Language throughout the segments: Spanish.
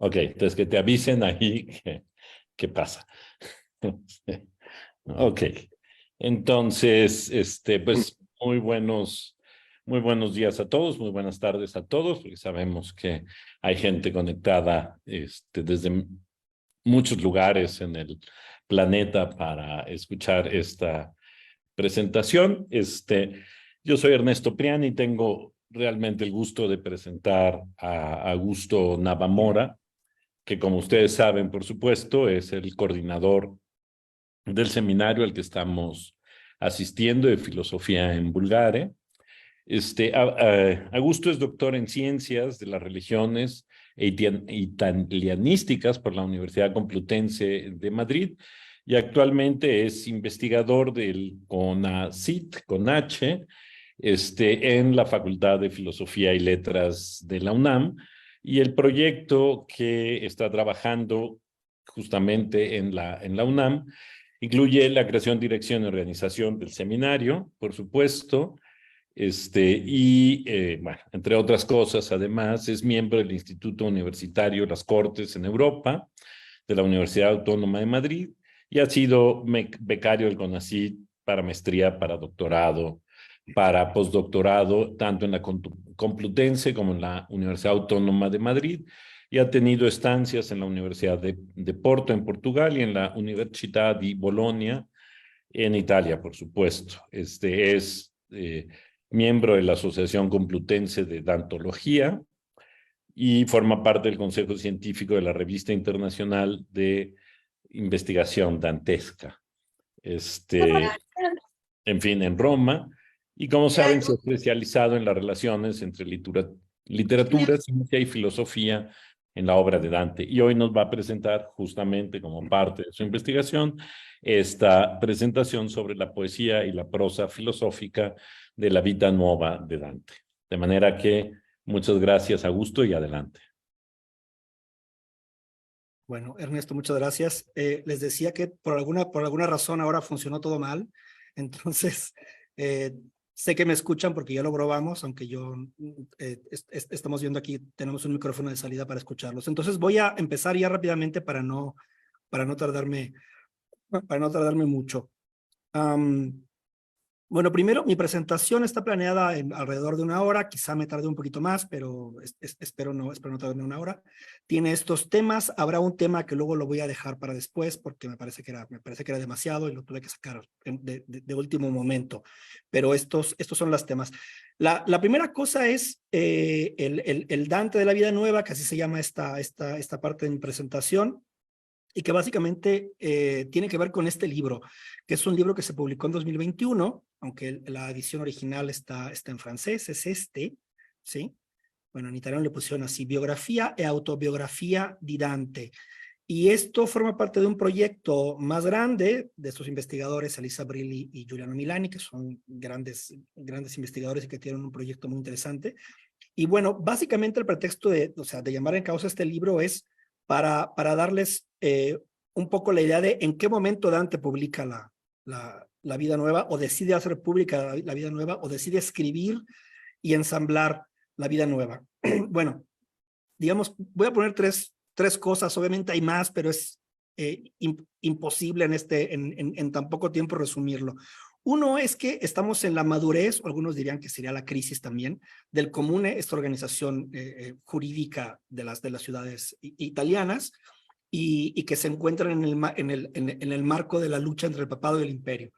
Ok, entonces que te avisen ahí qué pasa. Ok, entonces, pues muy buenos días a todos, muy buenas tardes a todos, porque sabemos que hay gente conectada, desde muchos lugares en el planeta para escuchar esta presentación. Yo soy Ernesto Priani y tengo realmente el gusto de presentar a Augusto Navamora, que como ustedes saben, por supuesto, es el coordinador del seminario al que estamos asistiendo de filosofía en Bulgaria. Augusto es doctor en ciencias de las religiones e italianísticas por la Universidad Complutense de Madrid y actualmente es investigador del CONACYT, con H, en la Facultad de Filosofía y Letras de la UNAM, y el proyecto que está trabajando justamente en la UNAM incluye la creación, dirección y organización del seminario, por supuesto, bueno, entre otras cosas, además, es miembro del Instituto Universitario Las Cortes en Europa, de la Universidad Autónoma de Madrid, y ha sido becario del CONACYT para maestría, para doctorado, para postdoctorado, tanto en la Complutense como en la Universidad Autónoma de Madrid, y ha tenido estancias en la Universidad de Porto, en Portugal, y en la Università di Bologna, en Italia, por supuesto. Es miembro de la Asociación Complutense de Dantología y forma parte del Consejo Científico de la Revista Internacional de Investigación Dantesca. En fin, en Roma. Y como saben, se ha especializado en las relaciones entre literatura, ciencia y filosofía en la obra de Dante. Y hoy nos va a presentar, justamente como parte de su investigación, esta presentación sobre la poesía y la prosa filosófica de la Vita Nuova de Dante. De manera que muchas gracias, Augusto, y adelante. Bueno, Ernesto, muchas gracias. Les decía que por alguna razón ahora funcionó todo mal. Entonces, sé que me escuchan porque ya lo probamos, aunque estamos viendo aquí, tenemos un micrófono de salida para escucharlos. Entonces voy a empezar ya rápidamente para no tardarme mucho. Bueno, primero, mi presentación está planeada en alrededor de 1 hora, quizá me tarde un poquito más, pero espero no tardarme 1 hora. Tiene estos temas, habrá un tema que luego lo voy a dejar para después, porque me parece que era demasiado y lo tuve que sacar de último momento, pero estos son los temas. La primera cosa es el Dante de la Vida Nueva, que así se llama esta parte de mi presentación, y que básicamente tiene que ver con este libro, que es un libro que se publicó en 2021, aunque la edición original está en francés, es ¿sí? Bueno, en italiano le pusieron así, Biografía e Autobiografía di Dante. Y esto forma parte de un proyecto más grande de estos investigadores, Elisa Brilli y Giuliano Milani, que son grandes investigadores y que tienen un proyecto muy interesante. Y bueno, básicamente el pretexto de llamar en causa este libro es para darles un poco la idea de en qué momento Dante publica la Vida Nueva, o decide hacer pública la Vida Nueva, o decide escribir y ensamblar la Vida Nueva. Bueno, digamos, voy a poner tres cosas, obviamente hay más, pero es imposible en tan poco tiempo resumirlo. Uno es que estamos en la madurez, o algunos dirían que sería la crisis también, del Comune, esta organización jurídica de las ciudades italianas, y que se encuentran en el marco de la lucha entre el papado y el imperio.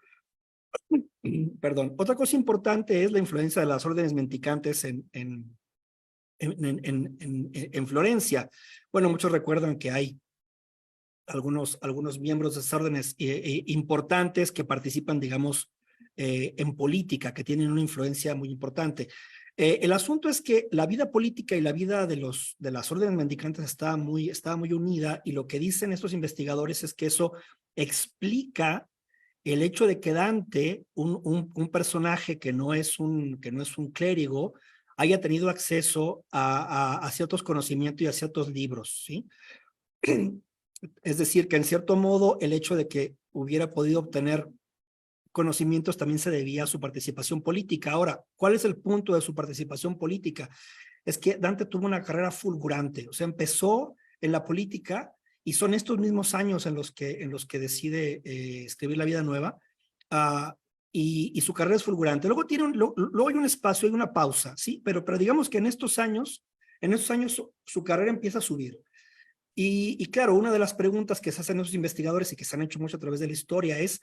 Perdón. Otra cosa importante es la influencia de las órdenes mendicantes en Florencia. Bueno, muchos recuerdan que hay algunos miembros de esas órdenes importantes que participan, digamos, en política, que tienen una influencia muy importante. El asunto es que la vida política y la vida de las órdenes mendicantes estaba muy unida, y lo que dicen estos investigadores es que eso explica el hecho de que Dante, un personaje que no es un clérigo, haya tenido acceso a ciertos conocimientos y a ciertos libros, ¿sí? Es decir, que en cierto modo el hecho de que hubiera podido obtener conocimientos también se debía a su participación política. Ahora, ¿cuál es el punto de su participación política? Es que Dante tuvo una carrera fulgurante, o sea, empezó en la política, y son estos mismos años en los que decide escribir La Vida Nueva, y su carrera es fulgurante. Luego, luego hay un espacio, hay una pausa, ¿sí? Pero digamos que en estos años su carrera empieza a subir. Y claro, una de las preguntas que se hacen esos investigadores y que se han hecho mucho a través de la historia es,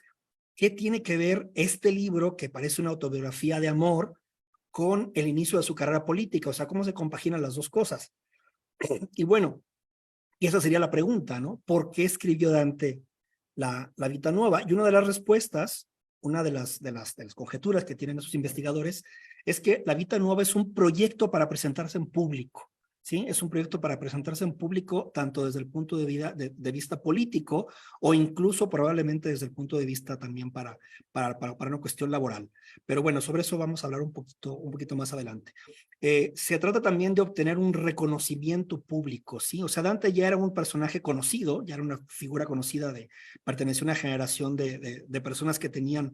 ¿qué tiene que ver este libro, que parece una autobiografía de amor, con el inicio de su carrera política? O sea, ¿cómo se compaginan las dos cosas? Y bueno, y esa sería la pregunta, ¿no? ¿Por qué escribió Dante la Vita Nuova? Y una de las respuestas, una de las conjeturas que tienen esos investigadores, es que la Vita Nueva es un proyecto para presentarse en público. ¿Sí? Es un proyecto para presentarse en público tanto desde el punto de vista político, o incluso probablemente desde el punto de vista también para una cuestión laboral. Pero bueno, sobre eso vamos a hablar un poquito más adelante. Se trata también de obtener un reconocimiento público, ¿sí? O sea, Dante ya era un personaje conocido, ya era una figura conocida, pertenecía a una generación de personas que tenían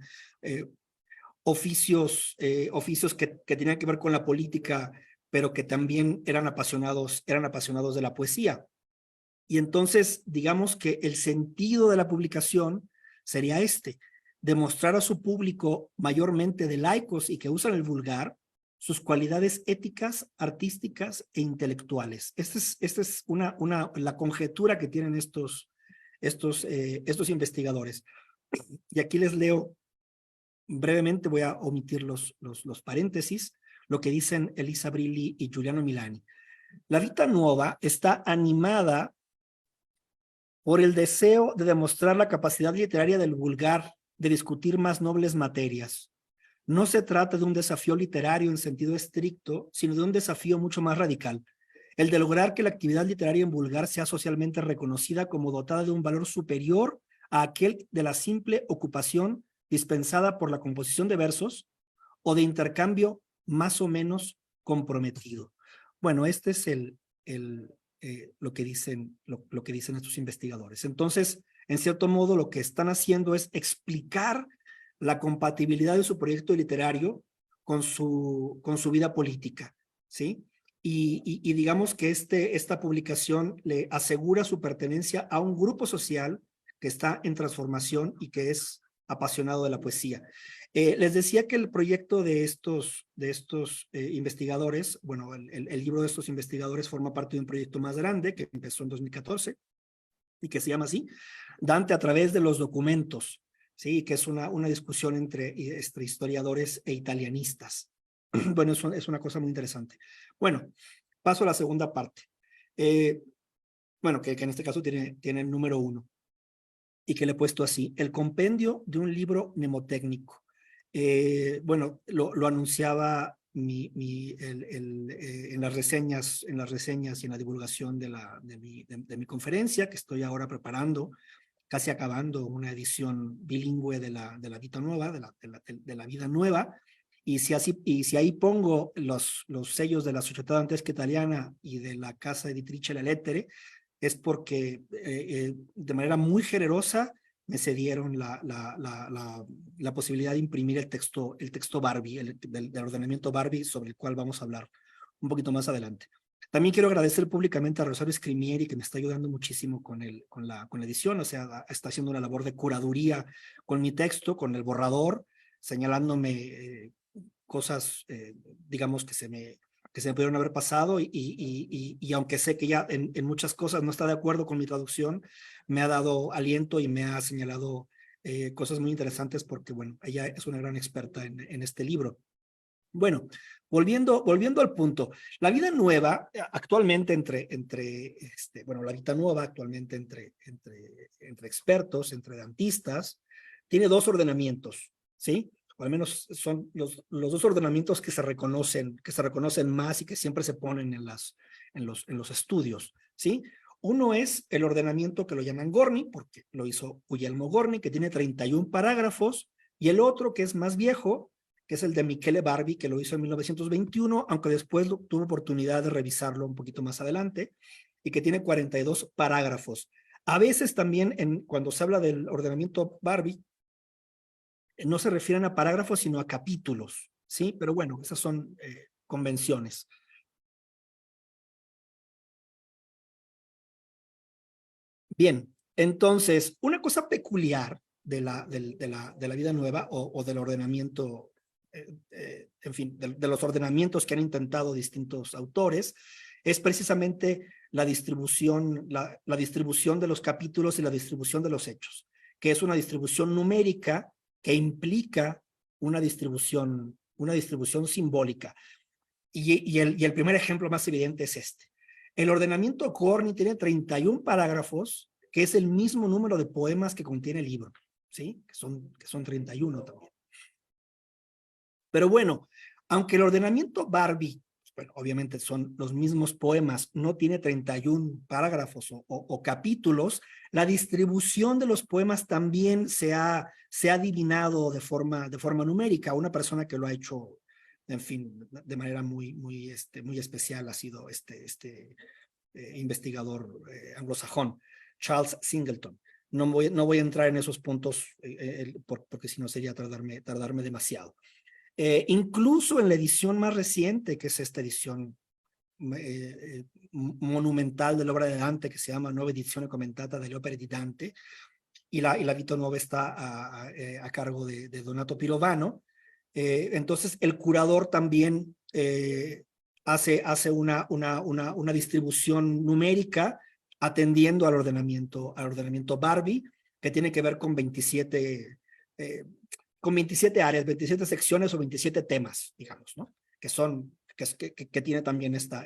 oficios que tenían que ver con la política, pero que también eran apasionados de la poesía. Y entonces, digamos que el sentido de la publicación sería demostrar a su público, mayormente de laicos y que usan el vulgar, sus cualidades éticas, artísticas e intelectuales. Esta es la conjetura que tienen estos investigadores. Y aquí les leo brevemente, voy a omitir los paréntesis, lo que dicen Elisa Brilli y Giuliano Milani. La Vita Nuova está animada por el deseo de demostrar la capacidad literaria del vulgar de discutir más nobles materias. No se trata de un desafío literario en sentido estricto, sino de un desafío mucho más radical, el de lograr que la actividad literaria en vulgar sea socialmente reconocida como dotada de un valor superior a aquel de la simple ocupación dispensada por la composición de versos o de intercambio más o menos comprometido. Bueno, este es lo que dicen estos investigadores. Entonces, en cierto modo, lo que están haciendo es explicar la compatibilidad de su proyecto literario con su vida política, ¿sí? Y digamos que esta publicación le asegura su pertenencia a un grupo social que está en transformación y que es apasionado de la poesía. Les decía que el proyecto de estos investigadores, bueno, el libro de estos investigadores forma parte de un proyecto más grande que empezó en 2014 y que se llama así, Dante a través de los documentos, ¿sí? Que es una discusión entre historiadores e italianistas. Bueno, es una cosa muy interesante. Bueno, paso a la segunda parte. Bueno, que en este caso tiene el número 1 y que le he puesto así, el compendio de un libro mnemotécnico. Bueno, lo anunciaba en las reseñas y en la divulgación de mi conferencia, que estoy ahora preparando, casi acabando una edición bilingüe de la Vita Nueva, de la Vida Nueva. Y si ahí pongo los sellos de la Società Dantesca Italiana y de la Casa Editrice Le Lettere, es porque de manera muy generosa me cedieron la posibilidad de imprimir el texto Barbie, del ordenamiento Barbie, sobre el cual vamos a hablar un poquito más adelante. También quiero agradecer públicamente a Rosario Scrimieri, que me está ayudando muchísimo con la edición, o sea, está haciendo una labor de curaduría con mi texto, con el borrador, señalándome cosas, digamos, que se me pudieron haber pasado, y aunque sé que ya en muchas cosas no está de acuerdo con mi traducción, me ha dado aliento y me ha señalado cosas muy interesantes, porque bueno, ella es una gran experta en este libro. Bueno, volviendo al punto, la vida nueva actualmente bueno, la vida nueva actualmente entre expertos, entre dantistas, tiene 2 ordenamientos, ¿sí? O al menos son los 2 ordenamientos que se reconocen más y que siempre se ponen en los estudios, ¿sí? Uno es el ordenamiento que lo llaman Gorni, porque lo hizo Guglielmo Gorni, que tiene 31 parágrafos, y el otro, que es más viejo, que es el de Michele Barbi, que lo hizo en 1921, aunque después tuve oportunidad de revisarlo un poquito más adelante, y que tiene 42 parágrafos. A veces también, cuando se habla del ordenamiento Barbi, no se refieren a parágrafos, sino a capítulos, ¿sí? Pero bueno, esas son convenciones. Bien, entonces, una cosa peculiar de la vida nueva o del ordenamiento, en fin, de los ordenamientos que han intentado distintos autores, es precisamente la distribución de los capítulos y la distribución de los hechos, que es una distribución numérica que implica una distribución simbólica. Y el primer ejemplo más evidente es este. El ordenamiento Gorni tiene 31 parágrafos, que es el mismo número de poemas que contiene el libro, ¿sí? Que son 31 también. Pero bueno, aunque el ordenamiento Barbie, bueno, obviamente son los mismos poemas, no tiene 31 parágrafos o capítulos, la distribución de los poemas también se ha adivinado de forma numérica. Una persona que lo ha hecho, en fin, de manera muy especial ha sido investigador anglosajón, Charles Singleton. No voy a entrar en esos puntos porque si no sería tardarme demasiado. Incluso en la edición más reciente, que es esta edición monumental de la obra de Dante, que se llama Nuova Edizione Commentata delle Opere di Dante, y la Vita Nuova está a cargo de Donato Pirovano. Entonces, el curador también hace una distribución numérica atendiendo al ordenamiento Barbie, que tiene que ver con 27 áreas, 27 secciones o 27 temas, digamos, ¿no? Que tiene también esta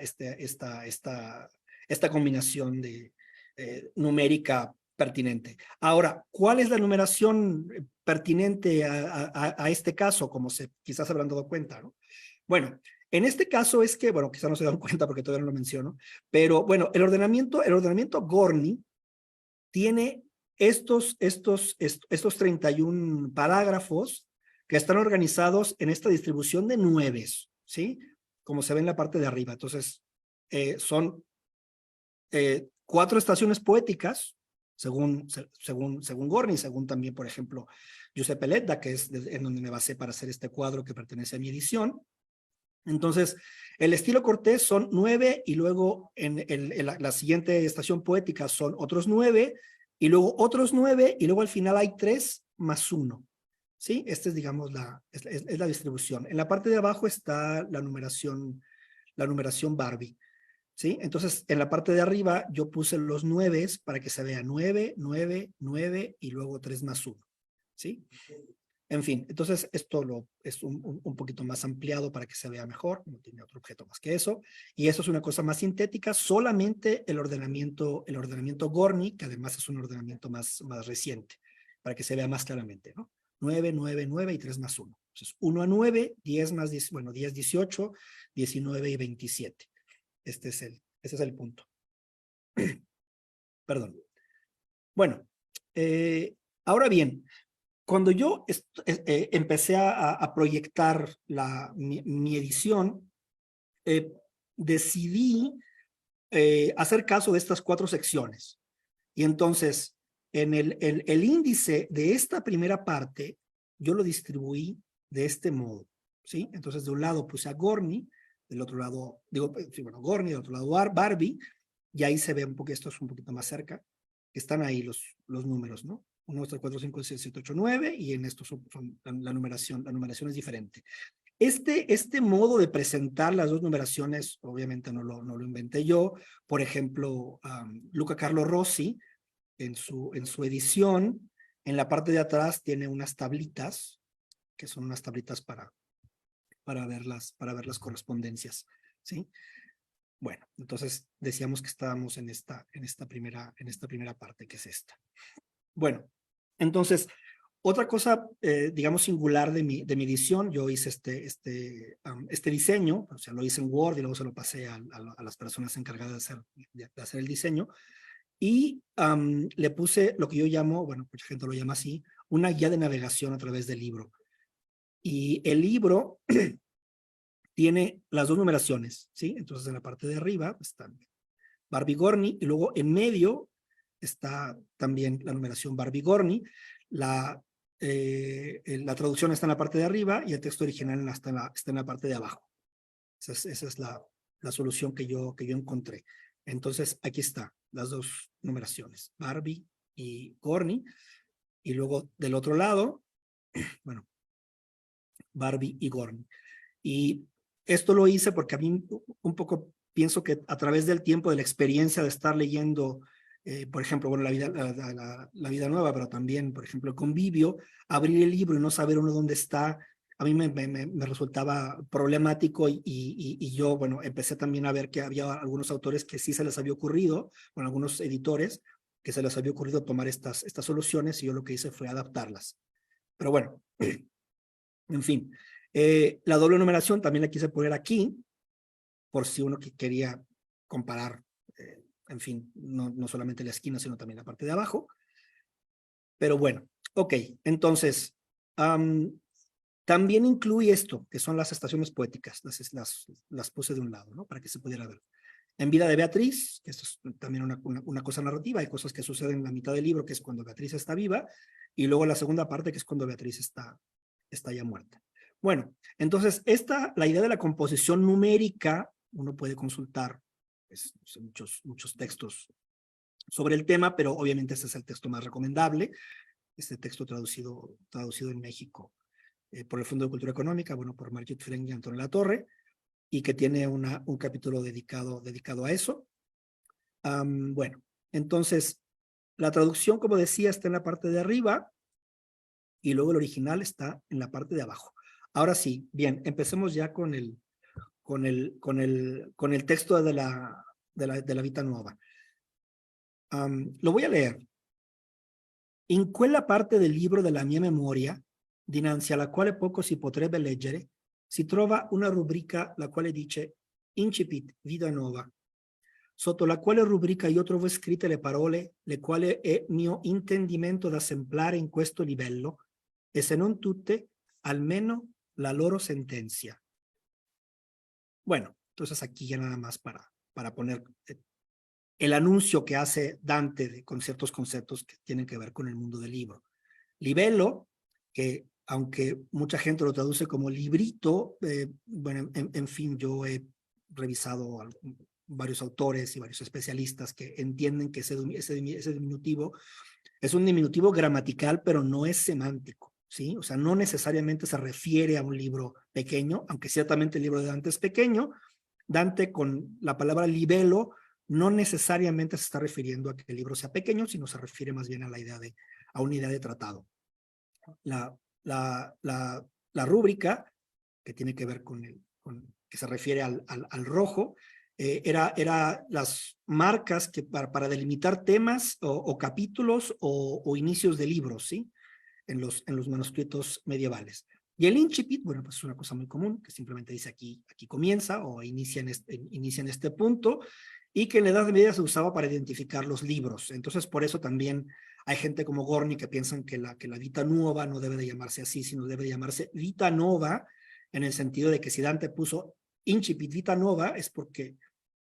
combinación de numérica pertinente. Ahora, ¿cuál es la numeración pertinente a este caso? Como quizás habrán dado cuenta, ¿no? Bueno, en este caso es que, bueno, quizás no se dan cuenta porque todavía no lo menciono, pero bueno, el ordenamiento Gorni tiene estos 31 parágrafos que están organizados en esta distribución de nueves, ¿sí? Como se ve en la parte de arriba. Entonces, son 4 estaciones poéticas, según Gorni, según también, por ejemplo, Giuseppe Ledda, que es en donde me basé para hacer este cuadro que pertenece a mi edición. Entonces, el estilo Cortés son 9 y luego en la siguiente estación poética son otros 9 y luego otros 9 y luego al final hay 3 más 1. ¿Sí? Esta es, digamos, es la distribución. En la parte de abajo está la numeración Barbie. ¿Sí? Entonces, en la parte de arriba yo puse los 9 para que se vea 9, 9, 9 y luego 3 más 1. ¿Sí? En fin, entonces esto es un poquito más ampliado para que se vea mejor, no tiene otro objeto más que eso, y eso es una cosa más sintética, solamente el ordenamiento Gorni, que además es un ordenamiento más reciente, para que se vea más claramente, ¿no? 9, 9, 9 y 3 más 1. Entonces, 1 a 9, 10 más 10, bueno, 10, 18, 19 y 27. Este es el punto. Perdón. Bueno, ahora bien, cuando yo empecé a proyectar mi edición, decidí hacer caso de estas 4 secciones. Y entonces, en el índice de esta primera parte, yo lo distribuí de este modo, ¿sí? Entonces, de un lado puse a Gorni, del otro lado, Gorni, del otro lado Barbie, y ahí se ve un poco, esto es un poquito más cerca, están ahí los números, ¿no? 1, 2, 3, 4, 5, 6, 7, 8, 9, y en estos la numeración es diferente. Este modo de presentar las 2 numeraciones, obviamente no lo inventé yo. Por ejemplo, Luca Carlo Rossi, en su edición, en la parte de atrás tiene unas tablitas, que son unas tablitas para ver las correspondencias, ¿sí? Bueno, entonces decíamos que estábamos en esta primera parte, que es esta. Bueno, entonces, otra cosa, digamos, singular de mi edición, yo hice este diseño, o sea, lo hice en Word y luego se lo pasé a las personas encargadas de hacer el diseño, y le puse lo que yo llamo, bueno, mucha gente lo llama así, una guía de navegación a través del libro. Y el libro tiene las 2 numeraciones, ¿sí? Entonces, en la parte de arriba está Barbie Gorni, y luego en medio está también la numeración Barbie Gorni. La traducción está en la parte de arriba y el texto original está en la parte de abajo. Esa es la solución que yo encontré. Entonces, aquí está, las dos numeraciones, Barbie y Gorny. Y luego del otro lado, bueno, Barbie y Gorny. Y esto lo hice porque a mí un poco pienso que a través del tiempo, de la experiencia de estar leyendo, por ejemplo, bueno, la vida nueva, pero también, por ejemplo, el Convivio, abrir el libro y no saber uno dónde está, a mí me resultaba problemático y yo, bueno, empecé también a ver que había algunos autores que sí se les había ocurrido, bueno, algunos editores que se les había ocurrido tomar estas soluciones y yo lo que hice fue adaptarlas. Pero bueno, en fin. La doble numeración también la quise poner aquí, por si uno quería comparar, en fin, no solamente la esquina, sino también la parte de abajo. Pero bueno, ok, entonces, también incluye esto, que son las estaciones poéticas, las puse de un lado, ¿no? Para que se pudiera ver. En Vida de Beatriz, que esto es también una cosa narrativa, hay cosas que suceden en la mitad del libro, que es cuando Beatriz está viva, y luego la segunda parte, que es cuando Beatriz está ya muerta. Bueno, entonces la idea de la composición numérica, uno puede consultar pues, muchos textos sobre el tema, pero obviamente este es el texto más recomendable, este texto traducido en México por el Fondo de Cultura Económica, bueno, por Margit Frenk y Antonio Latorre, y que tiene un capítulo dedicado a eso. Bueno, entonces, la traducción, como decía, está en la parte de arriba, y luego el original está en la parte de abajo. Ahora sí, bien, empecemos ya con el texto de la Vita Nuova. Lo voy a leer. In quella parte del libro della mia memoria, dinanzi alla quale poco si potrebbe leggere, si trova una rubrica la quale dice Incipit Vita Nuova, sotto la quale rubrica io trovo scritte le parole le quali è mio intendimento da esemplare in questo livello, e se non tutte, almeno la loro sentencia. Bueno, entonces aquí ya nada más para poner el anuncio que hace Dante con ciertos conceptos que tienen que ver con el mundo del libro. Livello, que aunque mucha gente lo traduce como librito, bueno, en fin, yo he revisado varios autores y varios especialistas que entienden que ese diminutivo es un diminutivo gramatical, pero no es semántico, ¿sí? O sea, no necesariamente se refiere a un libro pequeño, aunque ciertamente el libro de Dante es pequeño. Dante con la palabra libelo no necesariamente se está refiriendo a que el libro sea pequeño, sino se refiere más bien a una idea de tratado. La rúbrica, que tiene que ver que se refiere al rojo, era las marcas que para delimitar temas o capítulos o inicios de libros, ¿sí? En los manuscritos medievales. Y el incipit, bueno, pues es una cosa muy común, que simplemente dice aquí comienza o inicia en este punto, y que en la Edad Media se usaba para identificar los libros. Entonces, por eso también hay gente como Gorny que piensan que la Vita Nuova no debe de llamarse así, sino debe de llamarse Vita Nova, en el sentido de que si Dante puso Incipit Vita Nova es porque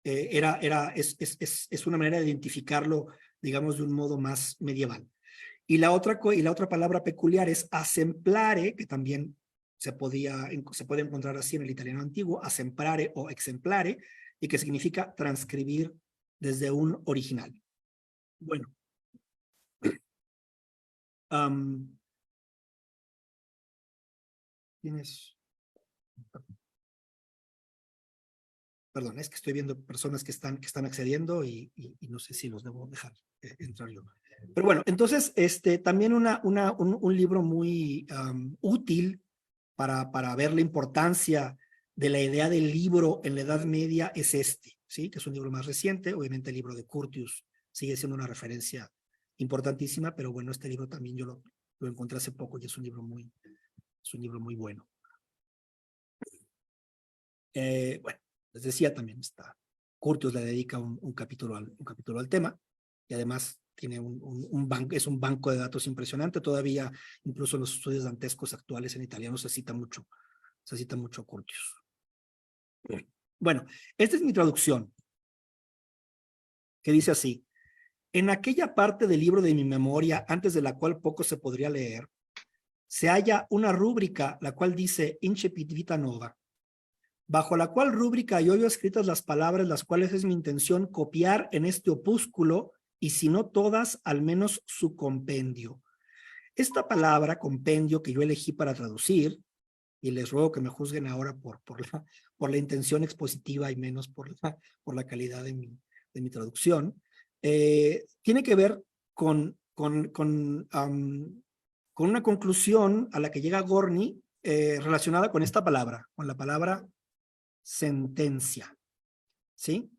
es una manera de identificarlo, digamos, de un modo más medieval. Y la otra palabra peculiar es asemplare, que también se puede encontrar así en el italiano antiguo, asemplare o exemplare, y que significa transcribir desde un original. Bueno. ¿Tienes? Perdón, es que estoy viendo personas que están accediendo y no sé si los debo dejar entrar yo. Pero bueno, entonces, también un libro muy útil para ver la importancia de la idea del libro en la Edad Media es ¿sí? Que es un libro más reciente. Obviamente el libro de Curtius sigue siendo una referencia importantísima, pero bueno, este libro también yo lo encontré hace poco y es un libro muy bueno. Bueno, les decía, también Curtius le dedica un capítulo al tema, y además tiene es un banco de datos impresionante. Todavía, incluso en los estudios dantescos actuales en italiano se cita mucho Curtius. Bueno, esta es mi traducción, que dice así: en aquella parte del libro de mi memoria, antes de la cual poco se podría leer, se halla una rúbrica la cual dice Incipit Vita Nova, bajo la cual rúbrica yo veo escritas las palabras las cuales es mi intención copiar en este opúsculo, y si no todas, al menos su compendio. Esta palabra, compendio, que yo elegí para traducir, y les ruego que me juzguen ahora por la intención expositiva y menos por la calidad de mi traducción, tiene que ver con una conclusión a la que llega Gorny relacionada con esta palabra, con la palabra sentencia, ¿sí?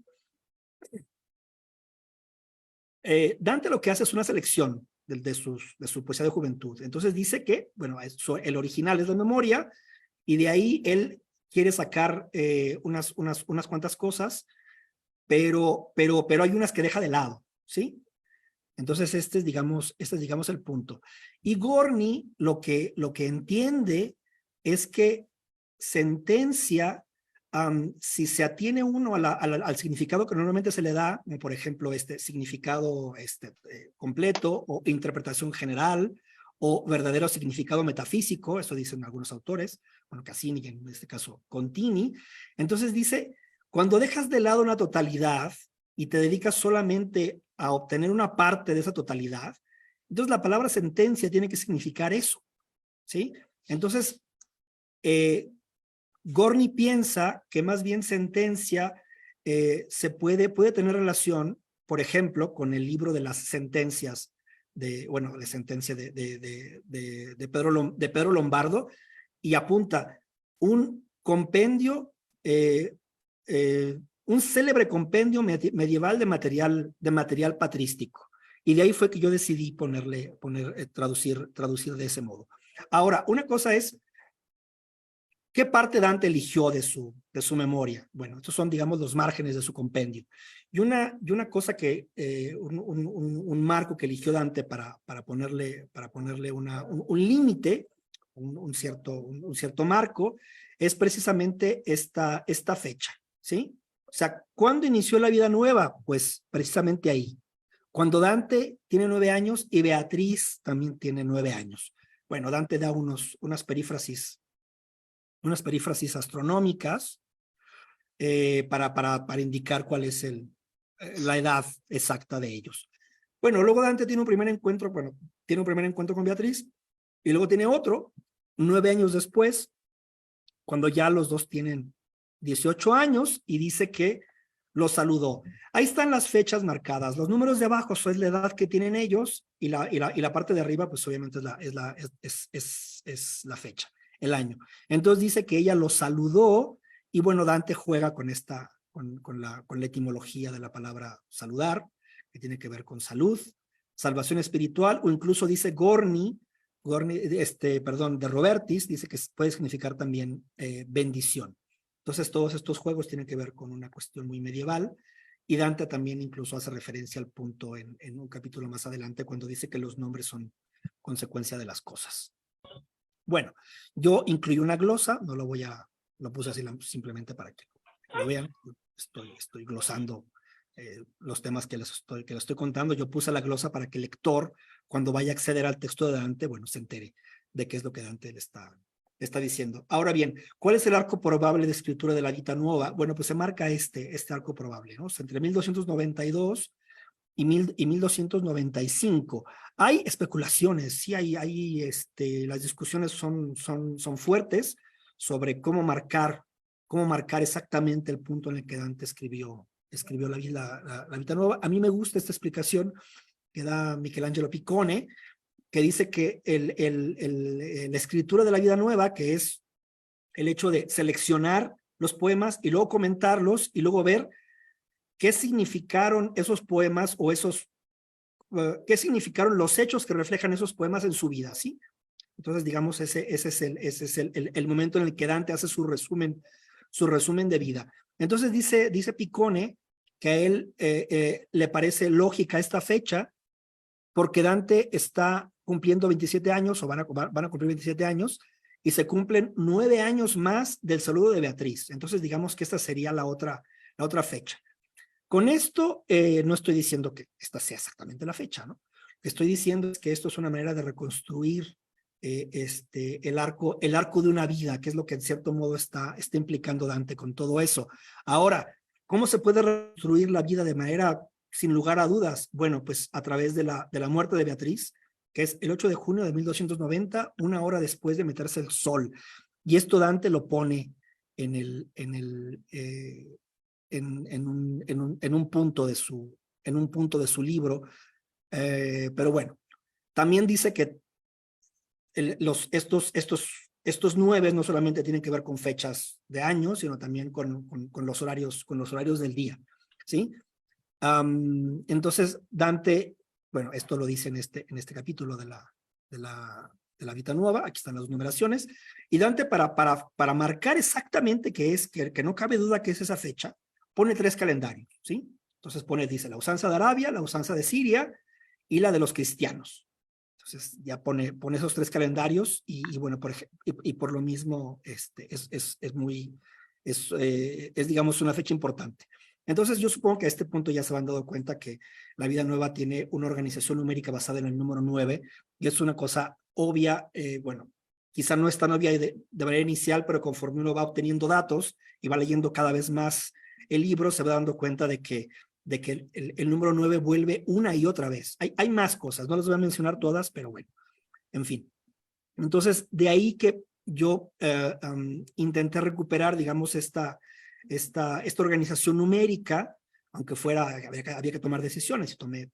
Dante lo que hace es una selección de su poesía de juventud. Entonces dice que, bueno, el original es la memoria, y de ahí él quiere sacar unas cuantas cosas, pero hay unas que deja de lado, ¿sí? Entonces este es, digamos, el punto. Y Gorny lo que entiende es que sentencia, si se atiene uno al significado que normalmente se le da, como por ejemplo este significado completo o interpretación general o verdadero significado metafísico, eso dicen algunos autores, bueno, Cassini y en este caso Contini, entonces dice, cuando dejas de lado una totalidad y te dedicas solamente a obtener una parte de esa totalidad, entonces la palabra sentencia tiene que significar eso, ¿sí? Entonces, Gorny piensa que más bien sentencia se puede tener relación, por ejemplo, con el libro de las sentencias, la sentencia de Pedro Lombardo, y apunta un compendio, un célebre compendio medieval de material patrístico. Y de ahí fue que yo decidí traducir de ese modo. Ahora, una cosa es, ¿qué parte Dante eligió de su memoria? Bueno, estos son, digamos, los márgenes de su compendio. Y una cosa que, un marco que eligió Dante para ponerle un límite, un cierto marco, es precisamente esta fecha, ¿sí? O sea, ¿cuándo inició la vida nueva? Pues precisamente ahí. Cuando Dante tiene 9 años y Beatriz también tiene 9 años. Bueno, Dante da unas perífrasis astronómicas para indicar cuál es la edad exacta de ellos. Bueno, luego Dante tiene un primer encuentro con Beatriz, y luego tiene otro 9 años después, cuando ya los dos tienen 18 años, y dice que los saludó. Ahí están las fechas marcadas. Los números de abajo son la edad que tienen ellos, y la parte de arriba, pues obviamente es la fecha, el año. Entonces dice que ella los saludó, y bueno, Dante juega con la etimología de la palabra saludar, que tiene que ver con salud, salvación espiritual, o incluso dice de Robertis, dice que puede significar también bendición. Entonces todos estos juegos tienen que ver con una cuestión muy medieval, y Dante también incluso hace referencia al punto en un capítulo más adelante, cuando dice que los nombres son consecuencia de las cosas. Bueno, yo incluí una glosa, lo puse así simplemente para que lo vean. Estoy glosando los temas que les estoy contando. Yo puse la glosa para que el lector, cuando vaya a acceder al texto de Dante, bueno, se entere de qué es lo que Dante le está diciendo. Ahora bien, ¿cuál es el arco probable de escritura de la Vita Nuova? Bueno, pues se marca este arco probable, ¿no? O sea, entre 1292 y 1295. Hay especulaciones, sí, las discusiones son fuertes sobre cómo marcar exactamente el punto en el que Dante escribió la Vita Nuova. A mí me gusta esta explicación que da Michelangelo Piccone, que dice que la escritura de la Vida Nueva, que es el hecho de seleccionar los poemas y luego comentarlos y luego ver qué significaron esos poemas o qué significaron los hechos que reflejan esos poemas en su vida, ¿sí? Entonces, digamos, ese es el momento en el que Dante hace su resumen de vida. Entonces dice Piccone que a él le parece lógica esta fecha, porque Dante está cumpliendo 27 años, o van a cumplir 27 años, y se cumplen 9 años más del saludo de Beatriz. Entonces, digamos que esta sería la otra fecha. Con esto no estoy diciendo que esta sea exactamente la fecha, ¿no? Lo que estoy diciendo es que esto es una manera de reconstruir el arco de una vida, que es lo que en cierto modo está implicando Dante con todo eso. Ahora, ¿cómo se puede reconstruir la vida de manera sin lugar a dudas? Bueno, pues a través de la muerte de Beatriz, que es el 8 de junio de 1290, una hora después de meterse el sol. Y esto Dante lo pone en un punto de su libro. Pero bueno, también dice que estos 9 no solamente tienen que ver con fechas de años, sino también con los horarios del día, ¿sí? Entonces, Dante, bueno, esto lo dice en este capítulo de la Vita Nuova, aquí están las numeraciones, y Dante para marcar exactamente que no cabe duda que es esa fecha, pone 3 calendarios, ¿sí? Entonces dice la usanza de Arabia, la usanza de Siria y la de los cristianos. Entonces ya pone esos 3 calendarios y bueno, por lo mismo es digamos una fecha importante. Entonces yo supongo que a este punto ya se han dado cuenta que la Vida Nueva tiene una organización numérica basada en el número 9 y es una cosa obvia, bueno, quizá no es tan obvia de manera inicial, pero conforme uno va obteniendo datos y va leyendo cada vez más el libro, se va dando cuenta de que el número 9 vuelve una y otra vez. Hay más cosas, no las voy a mencionar todas, pero bueno, en fin. Entonces, de ahí que yo intenté recuperar, digamos, esta organización numérica, aunque había que tomar decisiones, y tomé,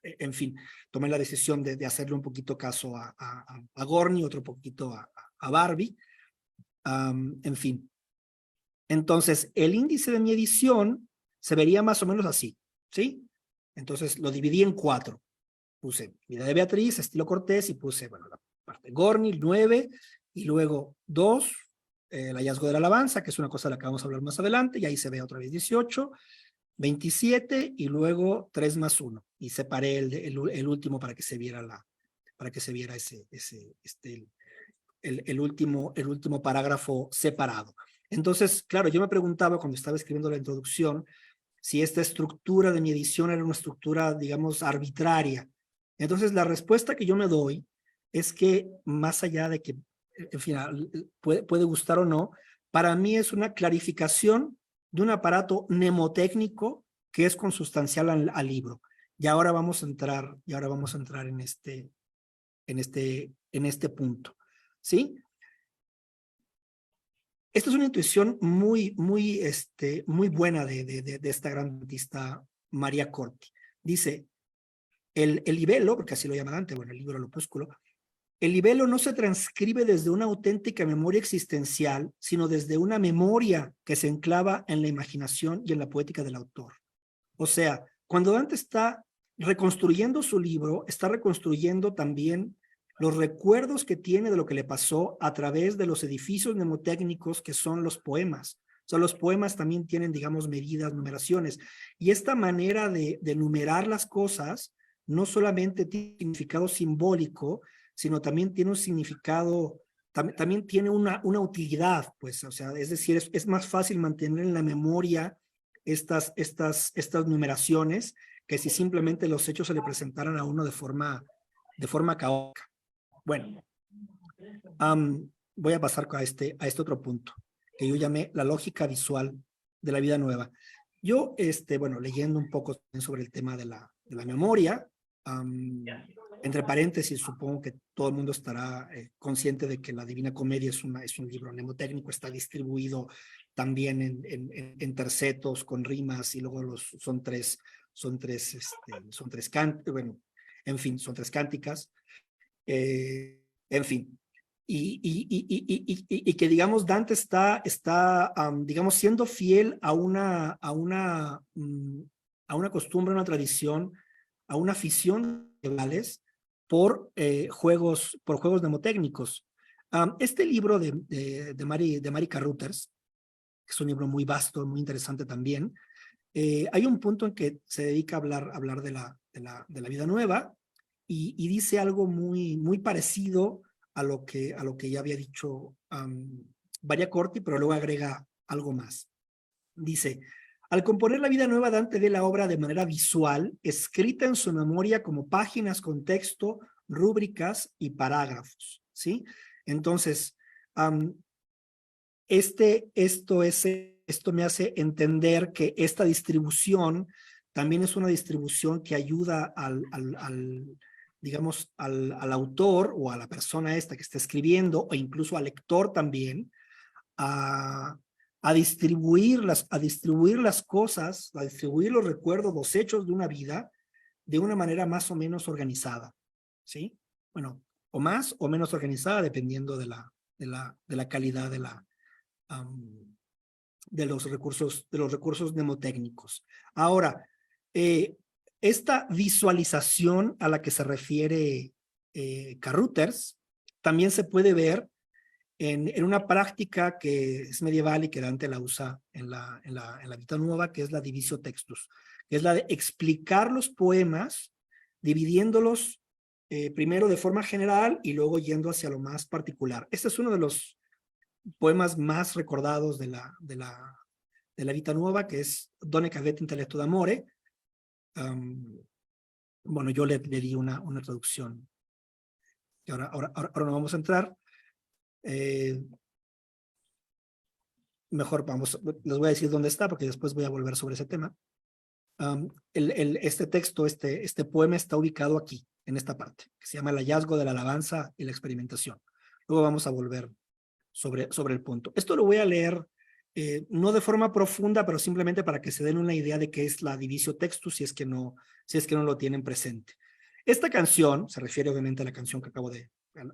en fin, tomé la decisión de hacerle un poquito caso a Gorny, otro poquito a Barbie, en fin. Entonces, el índice de mi edición se vería más o menos así, ¿sí? Entonces, lo dividí en 4. Puse Vida de Beatriz, estilo Cortés, y puse, bueno, la parte Gorny, 9, y luego 2, el hallazgo de la alabanza, que es una cosa de la que vamos a hablar más adelante, y ahí se ve otra vez 18, 27, y luego 3 más 1. Y separé el último para que se viera el último parágrafo separado. Entonces, claro, yo me preguntaba cuando estaba escribiendo la introducción si esta estructura de mi edición era una estructura, digamos, arbitraria. Entonces, la respuesta que yo me doy es que más allá de que, en fin, puede gustar o no, para mí es una clarificación de un aparato mnemotécnico que es consustancial al libro. Y ahora vamos a entrar en este punto, ¿sí? Esta es una intuición muy buena de esta gran artista María Corti. Dice, el libelo, porque así lo llama Dante, bueno, el libro El Opúsculo, el libelo no se transcribe desde una auténtica memoria existencial, sino desde una memoria que se enclava en la imaginación y en la poética del autor. O sea, cuando Dante está reconstruyendo su libro, está reconstruyendo también los recuerdos que tiene de lo que le pasó a través de los edificios mnemotécnicos que son los poemas. O sea, los poemas también tienen, digamos, medidas, numeraciones. Y esta manera de numerar las cosas no solamente tiene un significado simbólico, sino también tiene un significado, también tiene una utilidad, pues, o sea, es decir, es más fácil mantener en la memoria estas numeraciones que si simplemente los hechos se le presentaran a uno de forma caótica. Bueno, voy a pasar a este otro punto, que yo llamé la lógica visual de la Vida Nueva. Yo, bueno, leyendo un poco sobre el tema de la memoria, entre paréntesis, supongo que todo el mundo estará consciente de que la Divina Comedia es un libro mnemotécnico, está distribuido también en tercetos con rimas, y luego son tres cánticas. En fin, y que digamos Dante está digamos siendo fiel a una costumbre, a una tradición, a una afición medievales por juegos mnemotécnicos. Este libro de Marika Rutters, que es un libro muy vasto, muy interesante también, hay un punto en que se dedica a hablar de la Vida Nueva, y dice algo muy parecido a lo que ya había dicho María Corti, pero luego agrega algo más. Dice, al componer la Vida Nueva, Dante ve la obra de manera visual, escrita en su memoria como páginas con texto rúbricas y parágrafos, ¿sí? Entonces, esto me hace entender que esta distribución también es una distribución que ayuda digamos, al autor o a la persona esta que está escribiendo, o incluso al lector también, a distribuir las cosas, a distribuir los recuerdos, los hechos de una vida de una manera más o menos organizada, ¿sí? Bueno, o más o menos organizada dependiendo de la calidad de los recursos mnemotécnicos. Ahora, esta visualización a la que se refiere Carruthers también se puede ver en una práctica que es medieval y que Dante la usa en la Vita Nuova, que es la divisio textus, que es la de explicar los poemas, dividiéndolos primero de forma general y luego yendo hacia lo más particular. Este es uno de los poemas más recordados de la Vita Nuova, que es Donne cavete intelletto d'amore. Bueno, yo le di una traducción. Y ahora no vamos a entrar. Mejor les voy a decir dónde está, porque después voy a volver sobre ese tema. Este texto, este poema está ubicado aquí, en esta parte, que se llama El hallazgo de la alabanza y la experimentación. Luego vamos a volver sobre el punto. Esto lo voy a leer no de forma profunda, pero simplemente para que se den una idea de qué es la divisio textus, si es que no lo tienen presente. Esta canción, se refiere obviamente a la canción que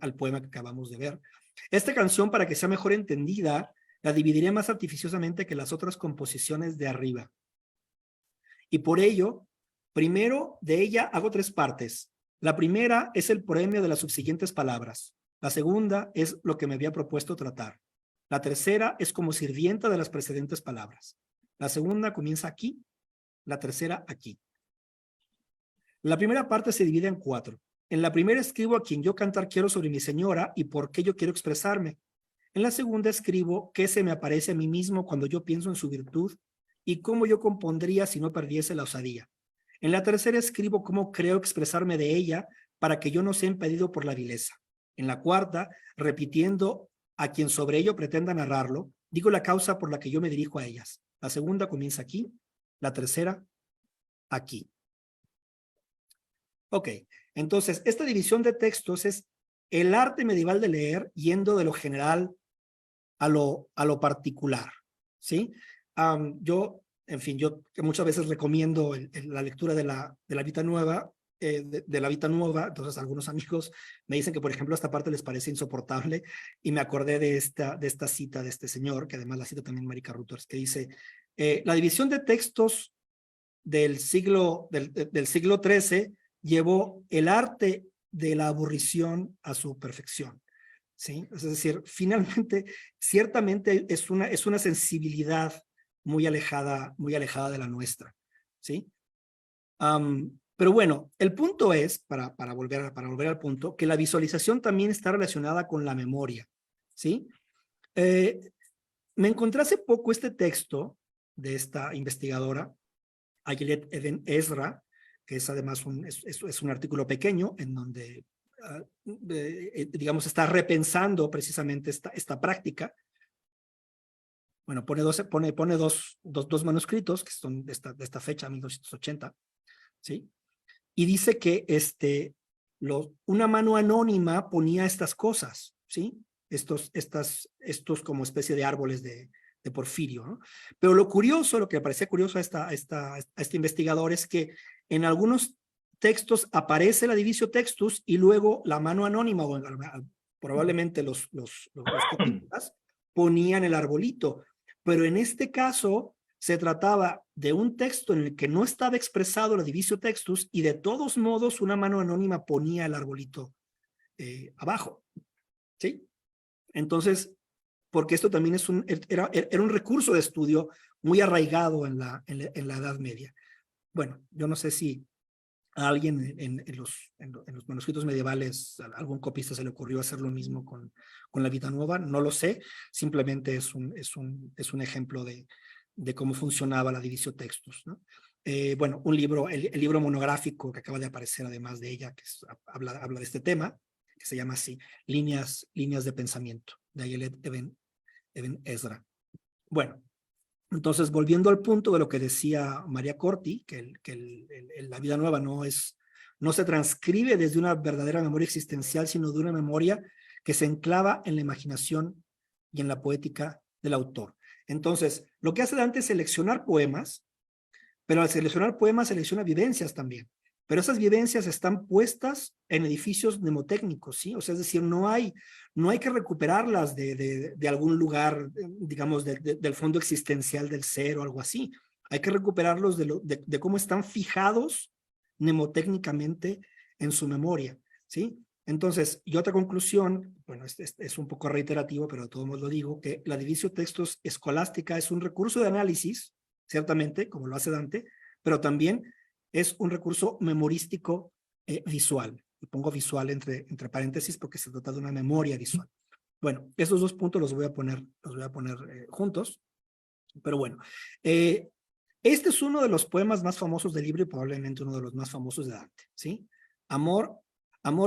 al poema que acabamos de ver. Esta canción, para que sea mejor entendida, la dividiré más artificiosamente que las otras composiciones de arriba. Y por ello, primero de ella hago 3 partes. La primera es el proemio de las subsiguientes palabras. La segunda es lo que me había propuesto tratar. La tercera es como sirvienta de las precedentes palabras. La segunda comienza aquí, la tercera aquí. La primera parte se divide en 4. En la primera escribo a quien yo cantar quiero sobre mi señora y por qué yo quiero expresarme. En la segunda escribo qué se me aparece a mí mismo cuando yo pienso en su virtud y cómo yo compondría si no perdiese la osadía. En la tercera escribo cómo creo expresarme de ella para que yo no sea impedido por la vileza. En la cuarta, repitiendo a quien sobre ello pretenda narrarlo, digo la causa por la que yo me dirijo a ellas. La segunda comienza aquí, la tercera aquí. Ok, entonces esta división de textos es el arte medieval de leer yendo de lo general a lo particular, ¿sí? Yo muchas veces recomiendo la lectura de la Vita Nueva, de la Vita Nueva, entonces algunos amigos me dicen que, por ejemplo, esta parte les parece insoportable y me acordé de esta cita de este señor, que además la cita también Mary Carruthers, que dice, la división de textos del siglo XIII llevó el arte de la aburrición a su perfección. ¿Sí? Es decir, finalmente, ciertamente es una sensibilidad muy alejada de la nuestra, ¿sí? Pero bueno, el punto es, para volver al punto, que la visualización también está relacionada con la memoria, ¿sí? Me encontré hace poco este texto de esta investigadora, Ayelet Even Ezra, que es además es un artículo pequeño en donde digamos, está repensando precisamente esta práctica. Bueno, pone dos manuscritos que son de esta fecha, 1980, ¿sí? Y dice que una mano anónima ponía estas cosas, ¿sí? Estos como especie de árboles de porfirio, ¿no? Pero lo que me parecía curioso a este investigador es que en algunos textos aparece la divisio textus y luego la mano anónima, o probablemente los copistas ponían el arbolito. Pero en este caso se trataba de un texto en el que no estaba expresado la divisio textus y de todos modos una mano anónima ponía el arbolito abajo, ¿sí? Entonces, porque esto también era un recurso de estudio muy arraigado en la Edad Media. Bueno, yo no sé si a alguien en los manuscritos medievales, a algún copista se le ocurrió hacer lo mismo con la Vita Nuova, no lo sé, simplemente es un ejemplo de cómo funcionaba la divisio textus, ¿no? bueno, un libro, el libro monográfico que acaba de aparecer además de ella, que habla de este tema, que se llama así, Líneas de Pensamiento, de Ayelet Eben Ezra. Bueno, entonces volviendo al punto de lo que decía María Corti, que la vida nueva no se transcribe desde una verdadera memoria existencial, sino de una memoria que se enclava en la imaginación y en la poética del autor. Entonces, lo que hace Dante es seleccionar poemas, pero al seleccionar poemas selecciona vivencias también. Pero esas vivencias están puestas en edificios mnemotécnicos, ¿sí? O sea, es decir, no hay que recuperarlas de algún lugar, digamos, del fondo existencial del ser o algo así. Hay que recuperarlos de cómo están fijados mnemotécnicamente en su memoria, ¿sí? Entonces, y otra conclusión, bueno, es un poco reiterativo, pero de todos modos lo digo, que la división de textos escolástica es un recurso de análisis, ciertamente, como lo hace Dante, pero también es un recurso memorístico visual. Y pongo visual entre paréntesis porque se trata de una memoria visual. Bueno, esos dos puntos los voy a poner juntos, pero bueno. Este es uno de los poemas más famosos del libro y probablemente uno de los más famosos de Dante, ¿sí? Amor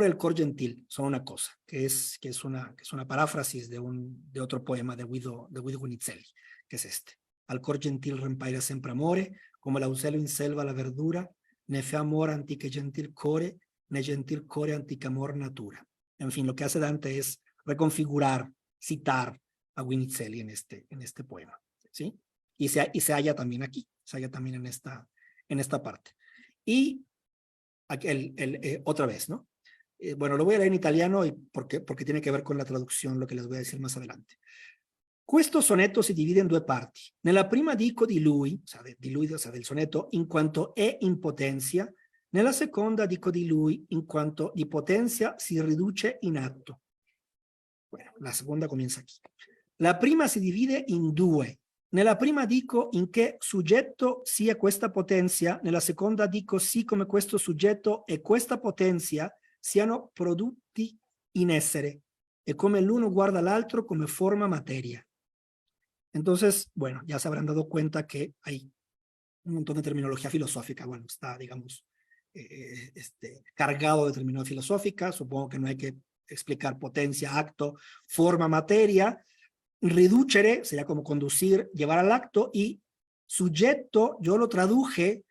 el cor gentil, son una cosa, que es una paráfrasis de otro poema de Guido Guinizelli, que es este. Al cor gentil rempaira sempre amore, come l'ausello in selva la verdura, ne fe amor antique gentil core, ne gentil core antique amor natura. En fin, lo que hace Dante es reconfigurar, citar a Guinizelli en este poema, ¿sí? Y se halla también aquí, se halla también en esta parte. Y aquí otra vez, ¿no? Bueno, lo voy a leer en italiano porque tiene que ver con la traducción, lo que les voy a decir más adelante. Questo sonetto si divide in due parti. Nella prima dico di lui, o sea, del sonetto, in quanto è in potenza. Nella seconda dico di lui, in quanto di potenza si riduce in atto. Bueno, la seconda comienza aquí. La prima si divide in due. Nella prima dico in che soggetto sia questa potenza, nella seconda dico sì come questo soggetto e questa potenza siano prodotti in essere e come l'uno guarda l'altro come forma materia. Entonces, bueno, ya se habrán dado cuenta que hay un montón de terminología filosófica. Bueno, está, digamos, cargado de terminología filosófica. Supongo que no hay que explicar potencia, acto, forma, materia. Riducere sería como conducir, llevar al acto, y sujeto, yo lo traduje,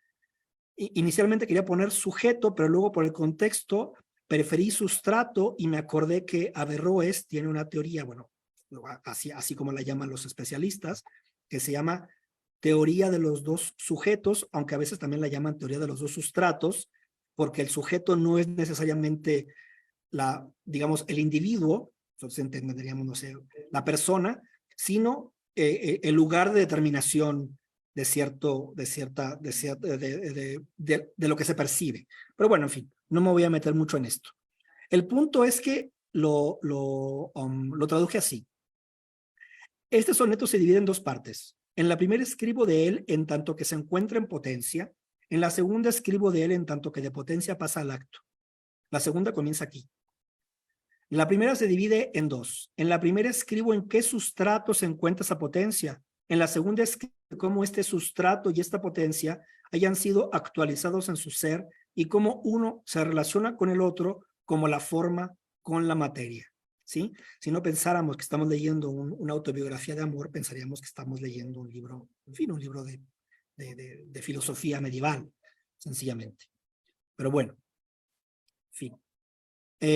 inicialmente quería poner sujeto, pero luego por el contexto preferí sustrato y me acordé que Averroes tiene una teoría, bueno, así como la llaman los especialistas, que se llama teoría de los dos sujetos, aunque a veces también la llaman teoría de los dos sustratos, porque el sujeto no es necesariamente digamos, el individuo, entonces entenderíamos, no sé, la persona, sino el lugar de determinación de lo que se percibe. Pero bueno, en fin, no me voy a meter mucho en esto. El punto es que lo traduje así. Este soneto se divide en dos partes. En la primera escribo de él en tanto que se encuentra en potencia. En la segunda escribo de él en tanto que de potencia pasa al acto. La segunda comienza aquí. La primera se divide en dos. En la primera escribo en qué sustrato se encuentra esa potencia. En la segunda escribo cómo este sustrato y esta potencia hayan sido actualizados en su ser y cómo uno se relaciona con el otro como la forma con la materia. ¿Sí? Si no pensáramos que estamos leyendo una autobiografía de amor, pensaríamos que estamos leyendo un libro, en fin, un libro de filosofía medieval, sencillamente. Pero bueno, en fin.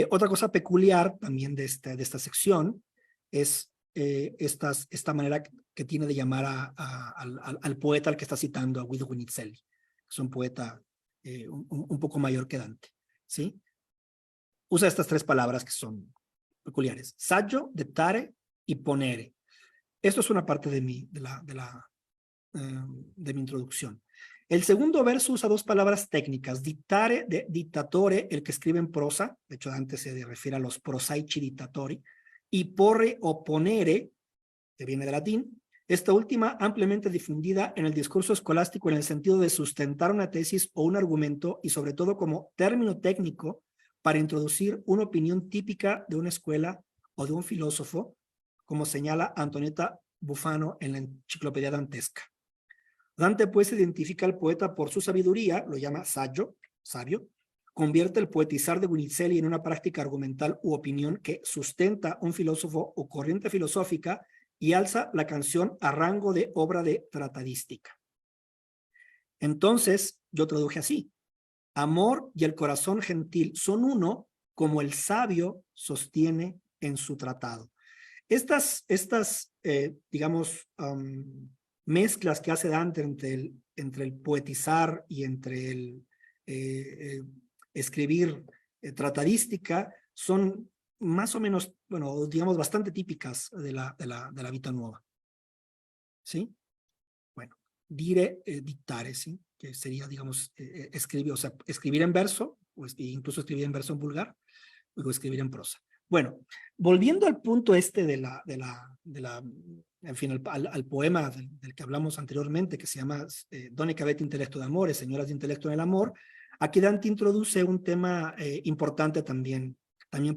Otra cosa peculiar también de esta sección es esta manera que tiene de llamar al poeta al que está citando, a Guido Guinizelli, que es un poeta un poco mayor que Dante, ¿sí? Usa estas tres palabras que son peculiares: saggio, dettare y ponere. Esto es una parte de mi introducción. El segundo verso usa dos palabras técnicas: dittare, de dittatore, el que escribe en prosa, de hecho antes se refiere a los prosaici dittatori, y porre o ponere, que viene de latín, esta última ampliamente difundida en el discurso escolástico en el sentido de sustentar una tesis o un argumento y sobre todo como término técnico para introducir una opinión típica de una escuela o de un filósofo, como señala Antonietta Bufano en la Enciclopedia Dantesca. Dante pues identifica al poeta por su sabiduría, lo llama sabio, convierte el poetizar de Guinizelli en una práctica argumental u opinión que sustenta un filósofo o corriente filosófica y alza la canción a rango de obra de tratadística. Entonces, yo traduje así: amor y el corazón gentil son uno, como el sabio sostiene en su tratado. Estas digamos, mezclas que hace Dante entre el poetizar y entre el escribir tratadística son más o menos, bueno, digamos, bastante típicas de la Vita Nuova. ¿Sí? Bueno, dire, dictare, ¿sí? Que sería, digamos, escribir, o sea, escribir en verso, o incluso escribir en verso en vulgar, o escribir en prosa. Bueno, volviendo al punto en fin, al poema del que hablamos anteriormente, que se llama Donne che avete intellecto d'amore, señoras de intelecto en el amor, aquí Dante introduce un tema importante también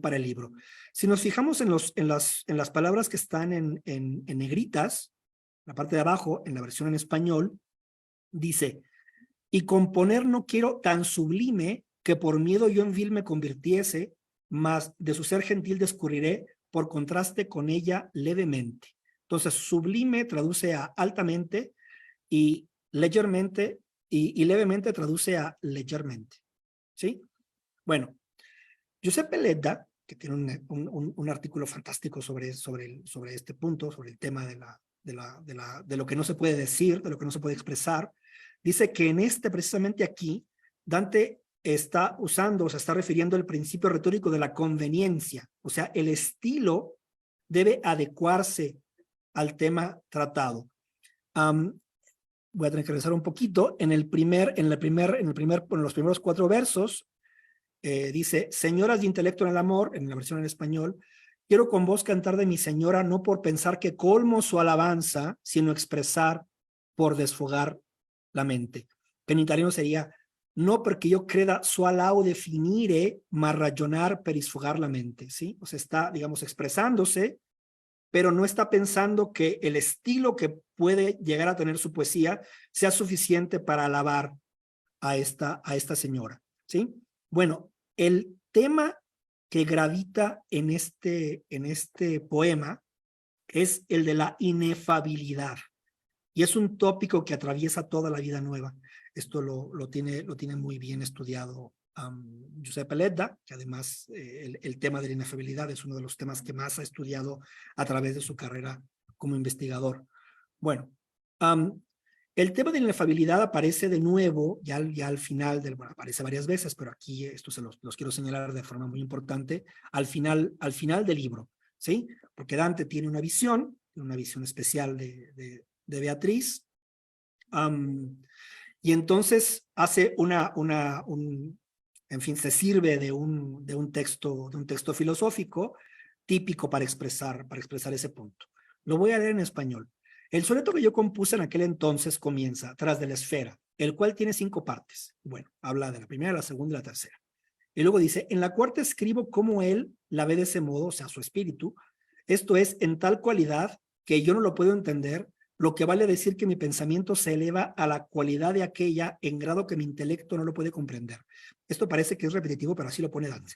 para el libro. Si nos fijamos en las palabras que están en negritas, la parte de abajo, en la versión en español, dice: y componer no quiero tan sublime que por miedo yo en vil me convirtiese, mas de su ser gentil descurriré por contraste con ella levemente. Entonces, sublime traduce a altamente y legermente, y levemente traduce a legermente. ¿Sí? Bueno, Giuseppe Ledda, que tiene un artículo fantástico sobre este punto, sobre el tema de lo que no se puede decir, de lo que no se puede expresar, dice que precisamente aquí, Dante está usando, o se está refiriendo al principio retórico de la conveniencia, o sea, el estilo debe adecuarse al tema tratado. Voy a tener que regresar un poquito. En los primeros 4 versos, dice: señoras de intelecto en el amor, en la versión en español, quiero con vos cantar de mi señora, no por pensar que colmo su alabanza, sino expresar por desfogar la mente. Que en italiano sería: no porque yo creda su laude finire, ma ragionar per isfogar la mente, ¿sí? O sea, está, digamos, expresándose, pero no está pensando que el estilo que puede llegar a tener su poesía sea suficiente para alabar a esta señora, ¿sí? Bueno, el tema que gravita en este poema es el de la inefabilidad. Y es un tópico que atraviesa toda la vida nueva. Esto lo tiene muy bien estudiado Giuseppe Ledda, que además el tema de la inefabilidad es uno de los temas que más ha estudiado a través de su carrera como investigador. Bueno, el tema de la inefabilidad aparece de nuevo, ya al final, bueno, aparece varias veces, pero aquí esto los quiero señalar de forma muy importante, al final del libro, ¿sí? Porque Dante tiene una visión especial de Beatriz, y entonces hace en fin, se sirve de un texto filosófico típico para expresar ese punto. Lo voy a leer en español. El soneto que yo compuse en aquel entonces comienza: tras de la esfera, el cual tiene 5 partes. Bueno, habla de la primera, la segunda y la tercera. Y luego dice: en la cuarta escribo cómo él la ve de ese modo, o sea, su espíritu, esto es, en tal cualidad que yo no lo puedo entender, lo que vale decir que mi pensamiento se eleva a la cualidad de aquella en grado que mi intelecto no lo puede comprender. Esto parece que es repetitivo, pero así lo pone Dante.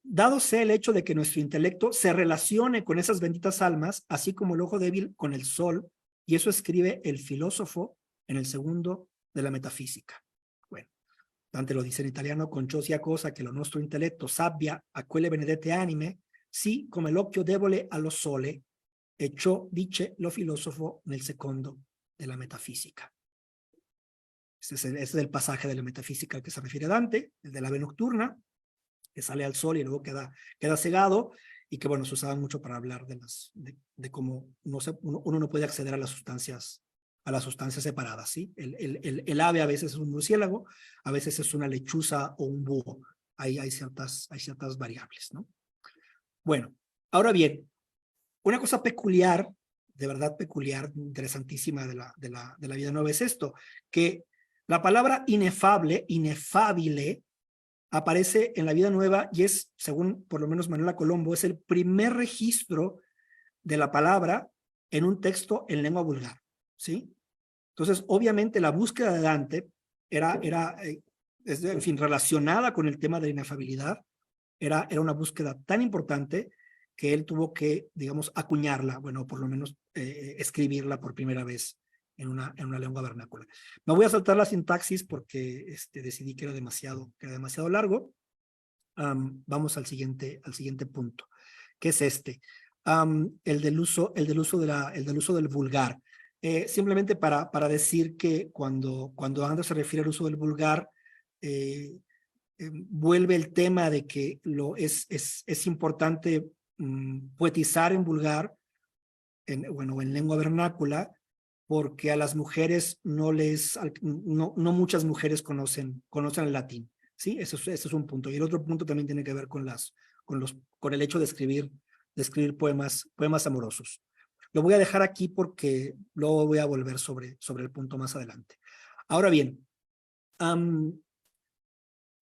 Dado sea el hecho de que nuestro intelecto se relacione con esas benditas almas, así como el ojo débil con el sol, y eso escribe el filósofo en el segundo de la metafísica. Bueno, Dante lo dice en italiano: con ciò sia cosa che lo nostro intelletto sabbia a quelle benedette anime, sì come l'occhio debole allo sole, e ciò dice lo filosofo nel secondo de la metafísica. Este es el pasaje de la metafísica al que se refiere Dante, el del ave nocturna, que sale al sol y luego queda cegado, y que, bueno, se usaban mucho para hablar de cómo uno no puede acceder a las sustancias separadas, ¿sí? El ave a veces es un murciélago, a veces es una lechuza o un búho. Ahí hay ciertas variables, ¿no? Bueno, ahora bien, una cosa peculiar, de verdad peculiar, interesantísima de la vida nueva es esto, que la palabra inefable, inefabile, aparece en la vida nueva y es, según por lo menos Manuela Colombo, es el primer registro de la palabra en un texto en lengua vulgar, ¿sí? Entonces, obviamente, la búsqueda de Dante era en fin, relacionada con el tema de la inefabilidad, era una búsqueda tan importante que él tuvo que, digamos, acuñarla, bueno, por lo menos escribirla por primera vez en una lengua vernácula. Me voy a saltar la sintaxis porque decidí que era demasiado largo. Vamos al siguiente punto, que es el del uso del vulgar. Simplemente para decir que cuando Andrés se refiere al uso del vulgar, vuelve el tema de que es importante poetizar en vulgar, en lengua vernácula, porque a las mujeres no muchas mujeres conocen el latín, ¿sí? Ese es un punto. Y el otro punto también tiene que ver con el hecho de escribir poemas amorosos. Lo voy a dejar aquí porque luego voy a volver sobre el punto más adelante. Ahora bien,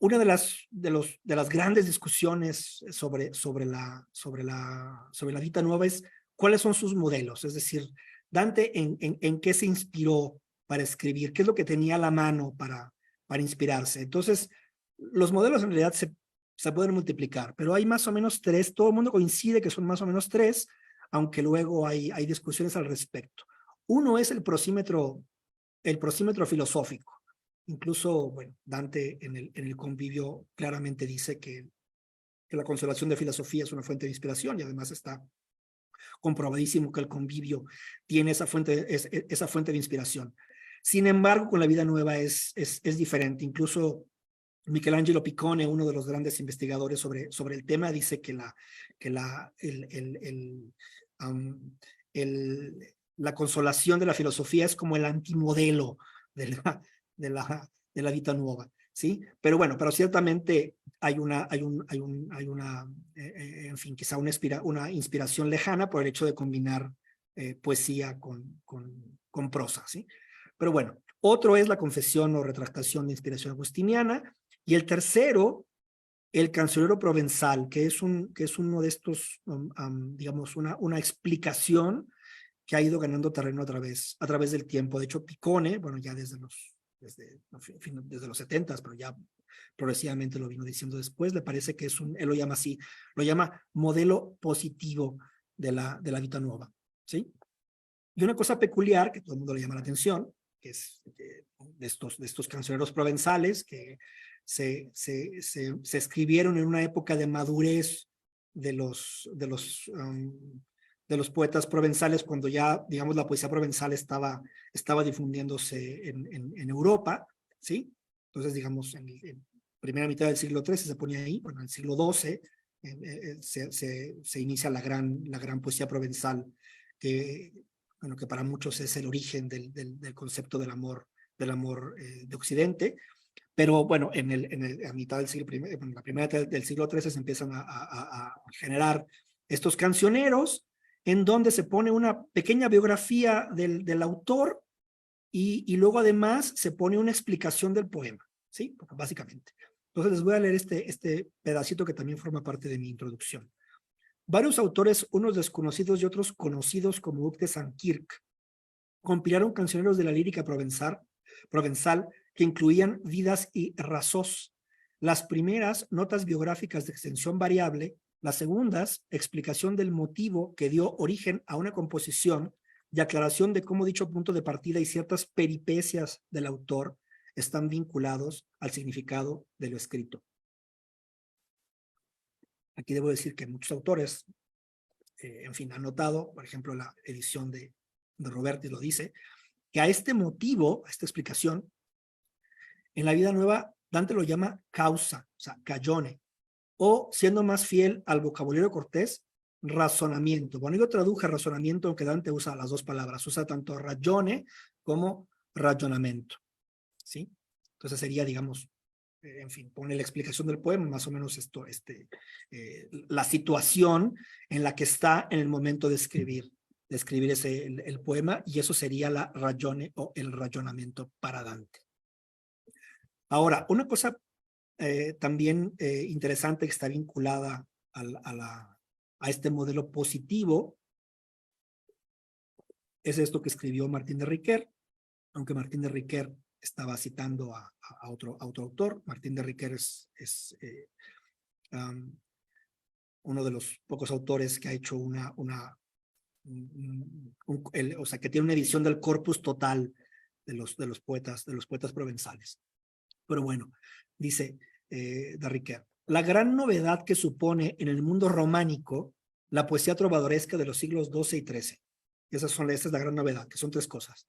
una de las grandes discusiones sobre la Vita Nuova es cuáles son sus modelos, es decir, Dante en qué se inspiró para escribir, qué es lo que tenía a la mano para inspirarse. Entonces, los modelos en realidad se pueden multiplicar, pero hay más o menos 3, todo el mundo coincide que son más o menos 3, aunque luego hay discusiones al respecto. Uno es el prosímetro filosófico. Incluso, bueno, Dante en el Convivio claramente dice que la consolación de filosofía es una fuente de inspiración, y además está comprobadísimo que el Convivio tiene esa fuente de inspiración. Sin embargo, con la Vida Nueva es diferente. Incluso Michelangelo Piccone, uno de los grandes investigadores sobre el tema, dice que la consolación de la filosofía es como el antimodelo de la Vita Nuova, ¿sí? Pero bueno, ciertamente hay una, en fin, quizá una inspiración lejana por el hecho de combinar poesía con prosa, ¿sí? Pero bueno, otro es la confesión o retractación de inspiración agustiniana, y el tercero, el Cancionero Provenzal, que es uno de estos, digamos, una explicación que ha ido ganando terreno a través del tiempo. De hecho, Piccone, bueno, ya desde los 70s, pero ya progresivamente lo vino diciendo después, le parece que él lo llama así, lo llama modelo positivo de la Vita Nuova, ¿sí? Y una cosa peculiar que todo el mundo le llama la atención, que es de estos cancioneros provenzales que se escribieron en una época de madurez de los poetas provenzales, cuando ya, digamos, la poesía provenzal estaba difundiéndose en Europa, ¿sí? Entonces, digamos, en primera mitad del siglo XIII se ponía ahí, bueno, en el siglo XII se inicia la gran poesía provenzal, que para muchos es el origen del concepto del amor de Occidente. Pero bueno, a mitad del siglo I, en la primera mitad del siglo XIII se empiezan a generar estos cancioneros, en donde se pone una pequeña biografía del autor, y luego además se pone una explicación del poema, ¿sí? Básicamente. Entonces les voy a leer este pedacito que también forma parte de mi introducción. Varios autores, unos desconocidos y otros conocidos como Hug de Sankirk, compilaron cancioneros de la lírica provenzal que incluían vidas y razós. Las primeras, notas biográficas de extensión variable; las segundas, explicación del motivo que dio origen a una composición y aclaración de cómo dicho punto de partida y ciertas peripecias del autor están vinculados al significado de lo escrito. Aquí debo decir que muchos autores, en fin, han notado, por ejemplo, la edición de Roberti lo dice, que a este motivo, a esta explicación, en la Vida Nueva, Dante lo llama causa, o sea, cagione, o, siendo más fiel al vocabulario cortés, razonamiento. Bueno, yo traduje razonamiento, aunque Dante usa las dos palabras, usa tanto ragione como ragionamento, ¿sí? Entonces sería, digamos, en fin, pone la explicación del poema, más o menos la situación en la que está en el momento de escribir el poema, y eso sería la ragione o el ragionamiento para Dante. Ahora, una cosa también interesante que está vinculada a este modelo positivo es esto que escribió Martín de Riquer, aunque Martín de Riquer estaba citando a otro autor. Martín de Riquer es uno de los pocos autores que ha hecho o sea, que tiene una edición del corpus total de los poetas provenzales. Pero bueno, dice de Riquer, la gran novedad que supone en el mundo románico la poesía trovadoresca de los siglos XII y XIII. Esta es la gran novedad, que son tres cosas.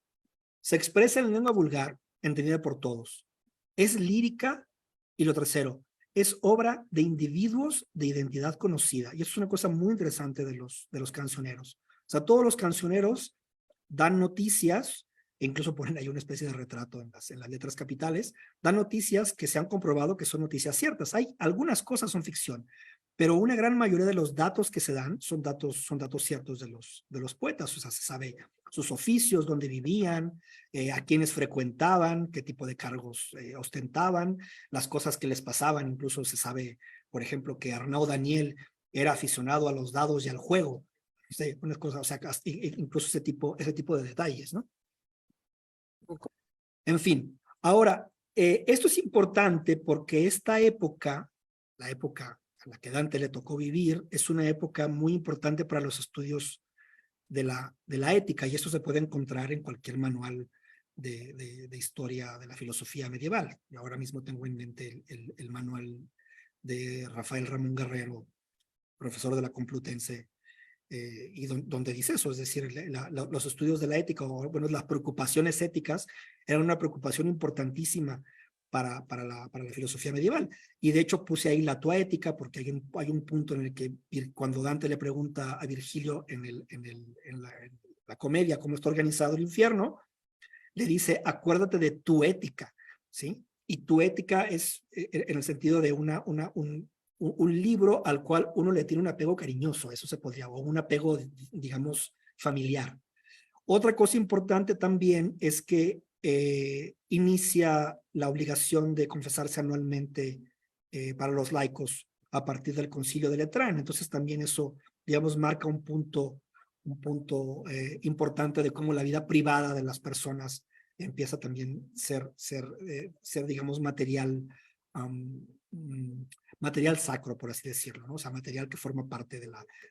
Se expresa en lengua vulgar, entendida por todos. Es lírica, y lo tercero, es obra de individuos de identidad conocida. Y eso es una cosa muy interesante de los cancioneros. O sea, todos los cancioneros dan noticias, e incluso ponen ahí una especie de retrato en las letras capitales, dan noticias que se han comprobado que son noticias ciertas. Hay algunas cosas son ficción, pero una gran mayoría de los datos que se dan son datos ciertos de los poetas. O sea, se sabe sus oficios, dónde vivían, a quiénes frecuentaban, qué tipo de cargos ostentaban, las cosas que les pasaban. Incluso se sabe, por ejemplo, que Arnaud Daniel era aficionado a los dados y al juego. Sí, unas cosas, o sea, incluso ese tipo de detalles, ¿no? En fin, ahora, esto es importante porque esta época, la época a la que Dante le tocó vivir, es una época muy importante para los estudios de la ética, y esto se puede encontrar en cualquier manual de historia de la filosofía medieval. Y ahora mismo tengo en mente el manual de Rafael Ramón Guerrero, profesor de la Complutense, y donde dice eso, es decir, los estudios de la ética, o bueno, las preocupaciones éticas eran una preocupación importantísima para la filosofía medieval. Y de hecho puse ahí la toaética porque hay un punto en el que cuando Dante le pregunta a Virgilio en la comedia cómo está organizado el infierno, le dice, acuérdate de tu ética, ¿sí? Y tu ética es en el sentido de un libro al cual uno le tiene un apego cariñoso, eso se podría, o un apego, digamos, familiar. Otra cosa importante también es que inicia la obligación de confesarse anualmente para los laicos a partir del Concilio de Letrán. Entonces también eso, digamos, marca un punto importante de cómo la vida privada de las personas empieza también ser digamos, material sacro, por así decirlo, ¿no? O sea, material que forma parte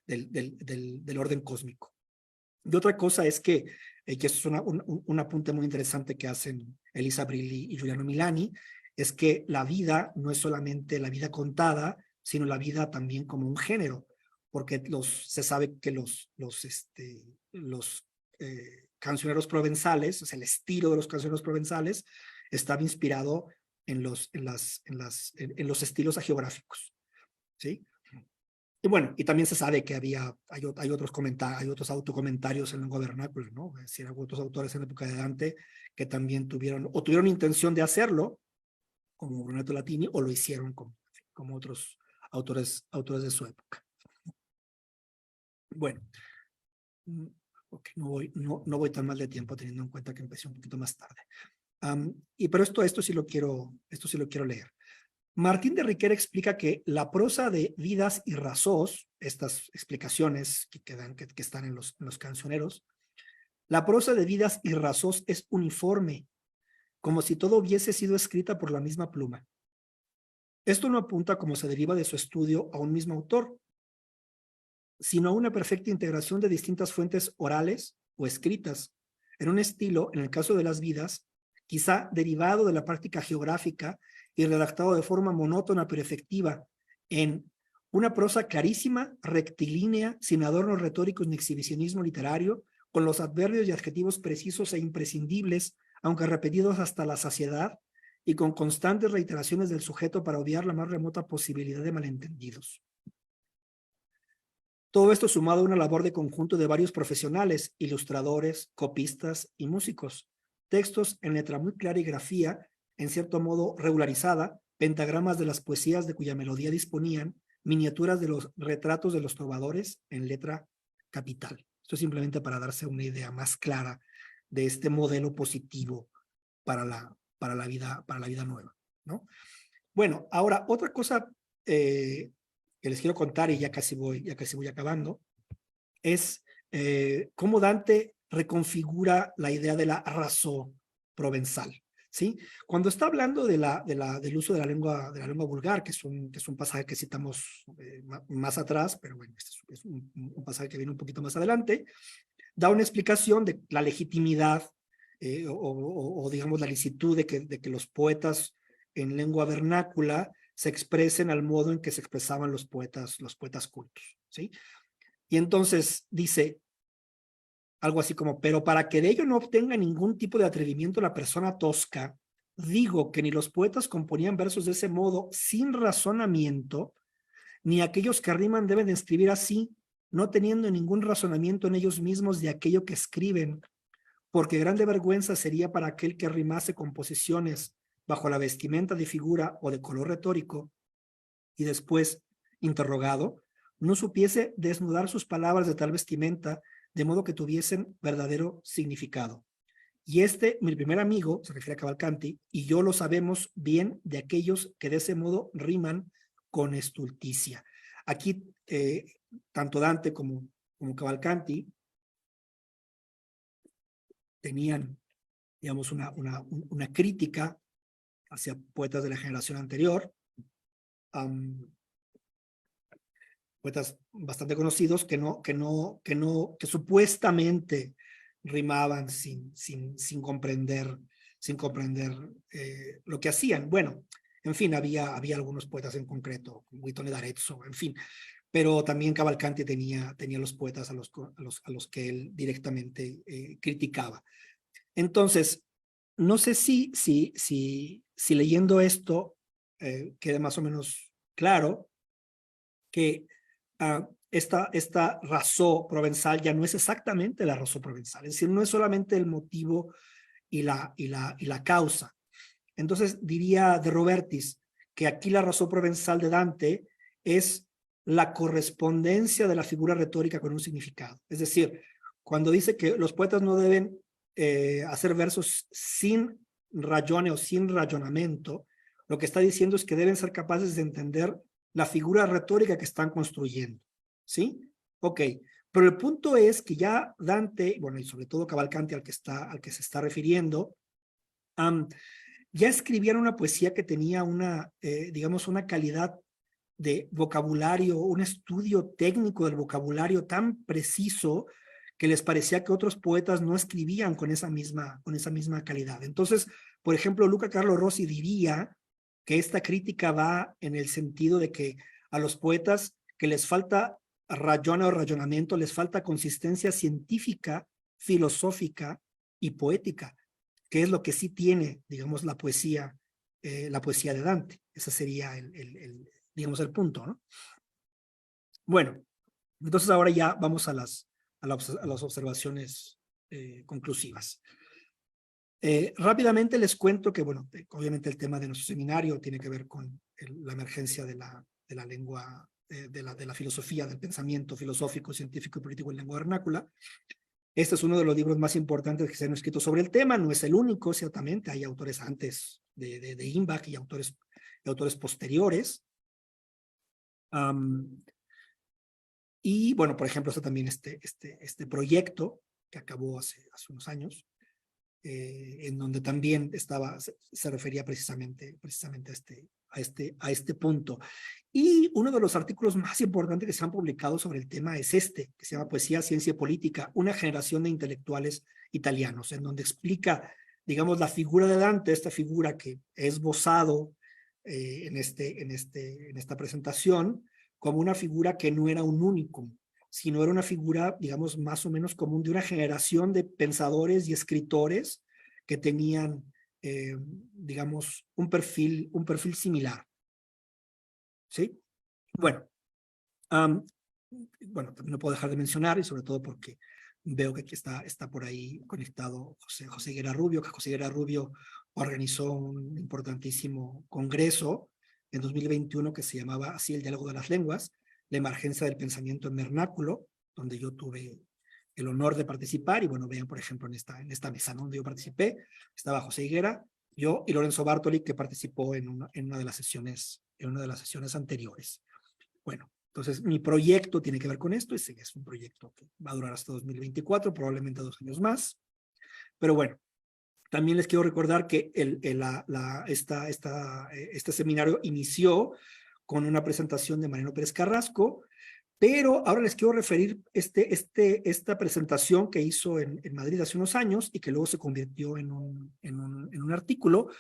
del orden cósmico. Y otra cosa es que esto es un apunte muy interesante que hacen Elisa Brilli y Giuliano Milani, es que la vida no es solamente la vida contada, sino la vida también como un género, porque se sabe que los cancioneros provenzales, o sea, el estilo de los cancioneros provenzales estaba inspirado en los estilos hagiográficos, ¿sí? Y bueno, y también se sabe que hay otros autocomentarios en lengua vernácula, ¿no? Es decir, hay otros autores en la época de Dante que también tuvieron intención de hacerlo, como Brunetto Latini, o lo hicieron como otros autores de su época. Bueno, okay, no voy tan mal de tiempo teniendo en cuenta que empecé un poquito más tarde. Pero esto sí lo quiero leer. Martín de Riquer explica que la prosa de Vidas y Razós, estas explicaciones que están en los cancioneros, la prosa de Vidas y Razós es uniforme, como si todo hubiese sido escrita por la misma pluma. Esto no apunta, como se deriva de su estudio, a un mismo autor, sino a una perfecta integración de distintas fuentes orales o escritas, en un estilo, en el caso de las Vidas, quizá derivado de la práctica geográfica y redactado de forma monótona pero efectiva, en una prosa clarísima, rectilínea, sin adornos retóricos ni exhibicionismo literario, con los adverbios y adjetivos precisos e imprescindibles, aunque repetidos hasta la saciedad, y con constantes reiteraciones del sujeto para obviar la más remota posibilidad de malentendidos. Todo esto sumado a una labor de conjunto de varios profesionales, ilustradores, copistas y músicos. Textos en letra muy clara y grafía, en cierto modo regularizada, pentagramas de las poesías de cuya melodía disponían, miniaturas de los retratos de los trovadores en letra capital. Esto es simplemente para darse una idea más clara de este modelo positivo para la vida nueva, ¿no? Bueno, ahora otra cosa que les quiero contar, y ya casi voy acabando, es cómo Dante reconfigura la idea de la razón provenzal, ¿sí? Cuando está hablando del uso de la lengua vulgar, que es un pasaje que citamos más atrás, pero bueno, este es un pasaje que viene un poquito más adelante, da una explicación de la legitimidad o digamos la licitud de que los poetas en lengua vernácula se expresen al modo en que se expresaban los poetas cultos, ¿sí? Y entonces dice algo así como, pero para que de ello no obtenga ningún tipo de atrevimiento la persona tosca, digo que ni los poetas componían versos de ese modo sin razonamiento, ni aquellos que riman deben de escribir así, no teniendo ningún razonamiento en ellos mismos de aquello que escriben, porque grande vergüenza sería para aquel que rimase composiciones bajo la vestimenta de figura o de color retórico, y después, interrogado, no supiese desnudar sus palabras de tal vestimenta, de modo que tuviesen verdadero significado. Y mi primer amigo, se refiere a Cavalcanti, y yo lo sabemos bien de aquellos que de ese modo riman con estulticia. Aquí, tanto Dante como Cavalcanti tenían, digamos, una crítica hacia poetas de la generación anterior, poetas bastante conocidos que supuestamente rimaban sin comprender lo que hacían. Bueno, en fin, había algunos poetas en concreto, Guitone d'Arezzo, en fin, pero también Cavalcanti tenía los poetas a los que él directamente criticaba. Entonces, no sé si leyendo esto quede más o menos claro que esta razón provenzal ya no es exactamente la razón provenzal, es decir, no es solamente el motivo y la causa. Entonces diría de Robertis que aquí la razón provenzal de Dante es la correspondencia de la figura retórica con un significado. Es decir, cuando dice que los poetas no deben hacer versos sin rayone o sin rayonamiento, lo que está diciendo es que deben ser capaces de entender la figura retórica que están construyendo, ¿sí? Ok, pero el punto es que ya Dante, bueno, y sobre todo Cavalcanti al que se está refiriendo, ya escribieron una poesía que tenía digamos, una calidad de vocabulario, un estudio técnico del vocabulario tan preciso que les parecía que otros poetas no escribían con esa misma calidad. Entonces, por ejemplo, Luca Carlo Rossi diría que esta crítica va en el sentido de que a los poetas que les falta rayón o rayonamiento, les falta consistencia científica, filosófica y poética, que es lo que sí tiene, digamos, la poesía de Dante. Ese sería digamos, el punto, ¿no? Bueno, entonces ahora ya vamos a las observaciones conclusivas. Rápidamente les cuento que, bueno, obviamente el tema de nuestro seminario tiene que ver con la emergencia de la lengua, de la filosofía, del pensamiento filosófico, científico y político en lengua vernácula. Este es uno de los libros más importantes que se han escrito sobre el tema, no es el único, ciertamente, hay autores antes de Imbach y autores posteriores. Y bueno, por ejemplo, está también este proyecto que acabó hace unos años, en donde también se refería precisamente a este punto. Y uno de los artículos más importantes que se han publicado sobre el tema es que se llama Poesía, Ciencia y Política, una generación de intelectuales italianos, en donde explica, digamos, la figura de Dante, esta figura que he esbozado en esta presentación, como una figura que no era un único, sino era una figura, digamos, más o menos común de una generación de pensadores y escritores que tenían, digamos, un perfil similar. ¿Sí? Bueno, también no puedo dejar de mencionar, y sobre todo porque veo que aquí está por ahí conectado José Higuera Rubio, que José Higuera Rubio organizó un importantísimo congreso en 2021 que se llamaba así el Diálogo de las Lenguas, la emergencia del pensamiento en vernáculo, donde yo tuve el honor de participar, y bueno, vean por ejemplo en esta mesa donde yo participé, estaba José Higuera, yo y Lorenzo Bartoli, que participó en una de las sesiones anteriores. Bueno, entonces mi proyecto tiene que ver con esto, es un proyecto que va a durar hasta 2024, probablemente 2 años más, pero bueno, También les quiero recordar que este seminario inició con una presentación de Mariano Pérez Carrasco, pero ahora les quiero referir esta presentación que hizo en Madrid hace unos años y que luego se convirtió en un artículo,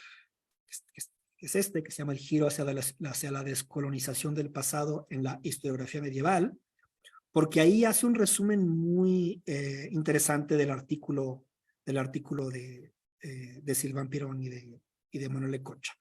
que es este, que se llama El giro hacia la descolonización del pasado en la historiografía medieval, porque ahí hace un resumen muy interesante del artículo de Silván Pirón y de Manuel Lecocha.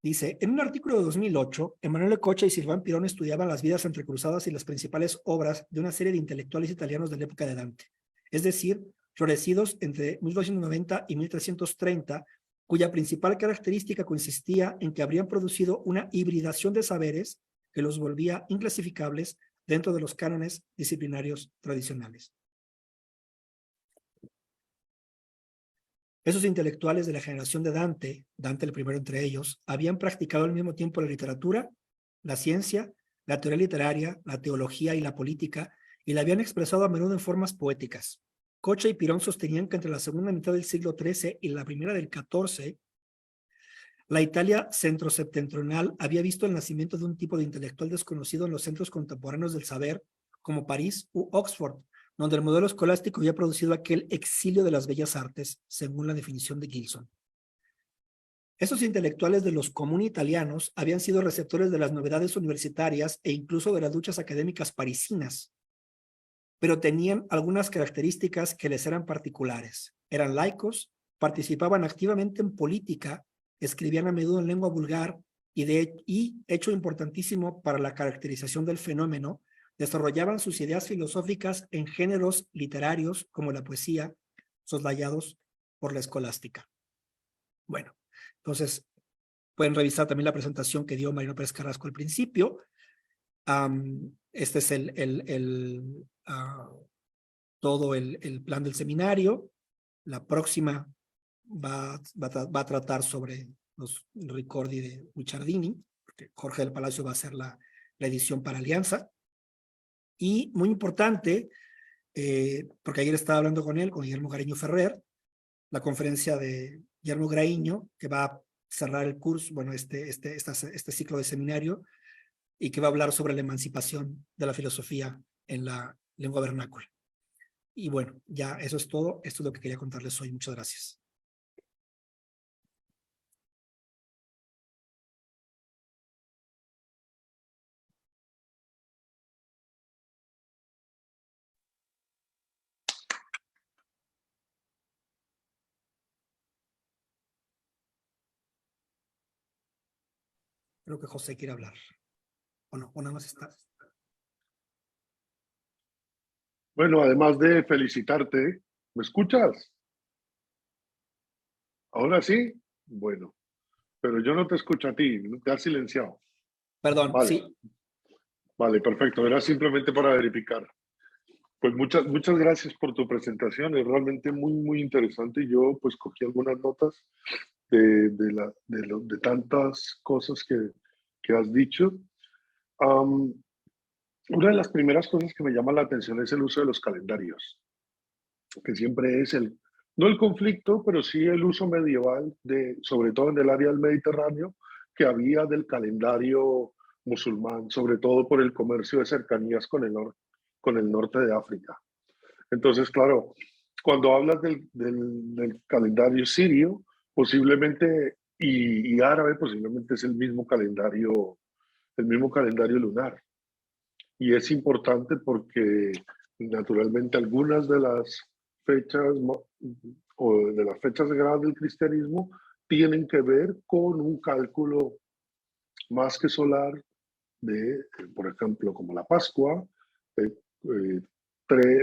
Dice, en un artículo de 2008, Emanuel Lecocha y Silván Pirón estudiaban las vidas entrecruzadas y las principales obras de una serie de intelectuales italianos de la época de Dante, es decir, florecidos entre 1290 y 1330, cuya principal característica consistía en que habrían producido una hibridación de saberes que los volvía inclasificables dentro de los cánones disciplinarios tradicionales. Esos intelectuales de la generación de Dante el primero entre ellos, habían practicado al mismo tiempo la literatura, la ciencia, la teoría literaria, la teología y la política, y la habían expresado a menudo en formas poéticas. Cocha y Pirón sostenían que entre la segunda mitad del siglo XIII y la primera del XIV, la Italia centro-septentrional había visto el nacimiento de un tipo de intelectual desconocido en los centros contemporáneos del saber, como París u Oxford, donde el modelo escolástico había producido aquel exilio de las bellas artes, según la definición de Gilson. Esos intelectuales de los comuni italianos habían sido receptores de las novedades universitarias e incluso de las luchas académicas parisinas, pero tenían algunas características que les eran particulares. Eran laicos, participaban activamente en política, escribían a menudo en lengua vulgar y hecho importantísimo para la caracterización del fenómeno, desarrollaban sus ideas filosóficas en géneros literarios como la poesía, soslayados por la escolástica. Bueno, entonces pueden revisar también la presentación que dio Mariano Pérez Carrasco al principio. Este es todo el plan del seminario. La próxima va a tratar sobre los ricordi de Guicciardini, porque Jorge del Palacio va a hacer la edición para Alianza. Y muy importante, porque ayer estaba hablando con Guillermo Gariño Ferrer, la conferencia de Guillermo Graiño, que va a cerrar el curso, bueno, este ciclo de seminario, y que va a hablar sobre la emancipación de la filosofía en la lengua vernácula. Y bueno, ya eso es todo. Esto es lo que quería contarles hoy. Muchas gracias. Creo que José quiere hablar. ¿O no? ¿O nada más está? Bueno, además de felicitarte, ¿me escuchas? ¿Ahora sí? Bueno, pero yo no te escucho a ti, te has silenciado. Perdón, Vale. sí. Vale, perfecto. Era simplemente para verificar. Pues muchas gracias por tu presentación. Es realmente muy interesante. Yo pues cogí algunas notas de tantas cosas que has dicho. Una de las primeras cosas que me llama la atención es el uso de los calendarios, que siempre es no el conflicto, pero sí el uso medieval, sobre todo en el área del Mediterráneo, que había del calendario musulmán, sobre todo por el comercio de cercanías con el norte de África. Entonces, claro, cuando hablas del calendario sirio, posiblemente, y árabe, posiblemente es el mismo calendario lunar. Y es importante porque naturalmente algunas de las fechas o de las fechas sagradas del cristianismo tienen que ver con un cálculo más que solar de, por ejemplo, como la Pascua,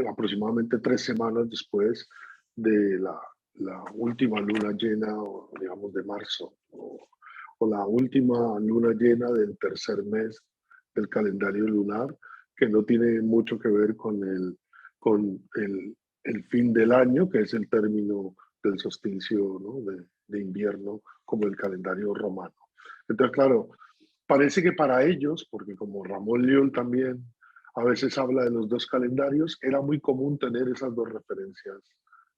aproximadamente 3 semanas después de la última luna llena, digamos, de marzo, o la última luna llena del tercer mes del calendario lunar, que no tiene mucho que ver con el fin del año, que es el término del solsticio, ¿no? de invierno, como el calendario romano. Entonces, claro, parece que para ellos, porque como Ramón Llull también a veces habla de los dos calendarios, era muy común tener esas dos referencias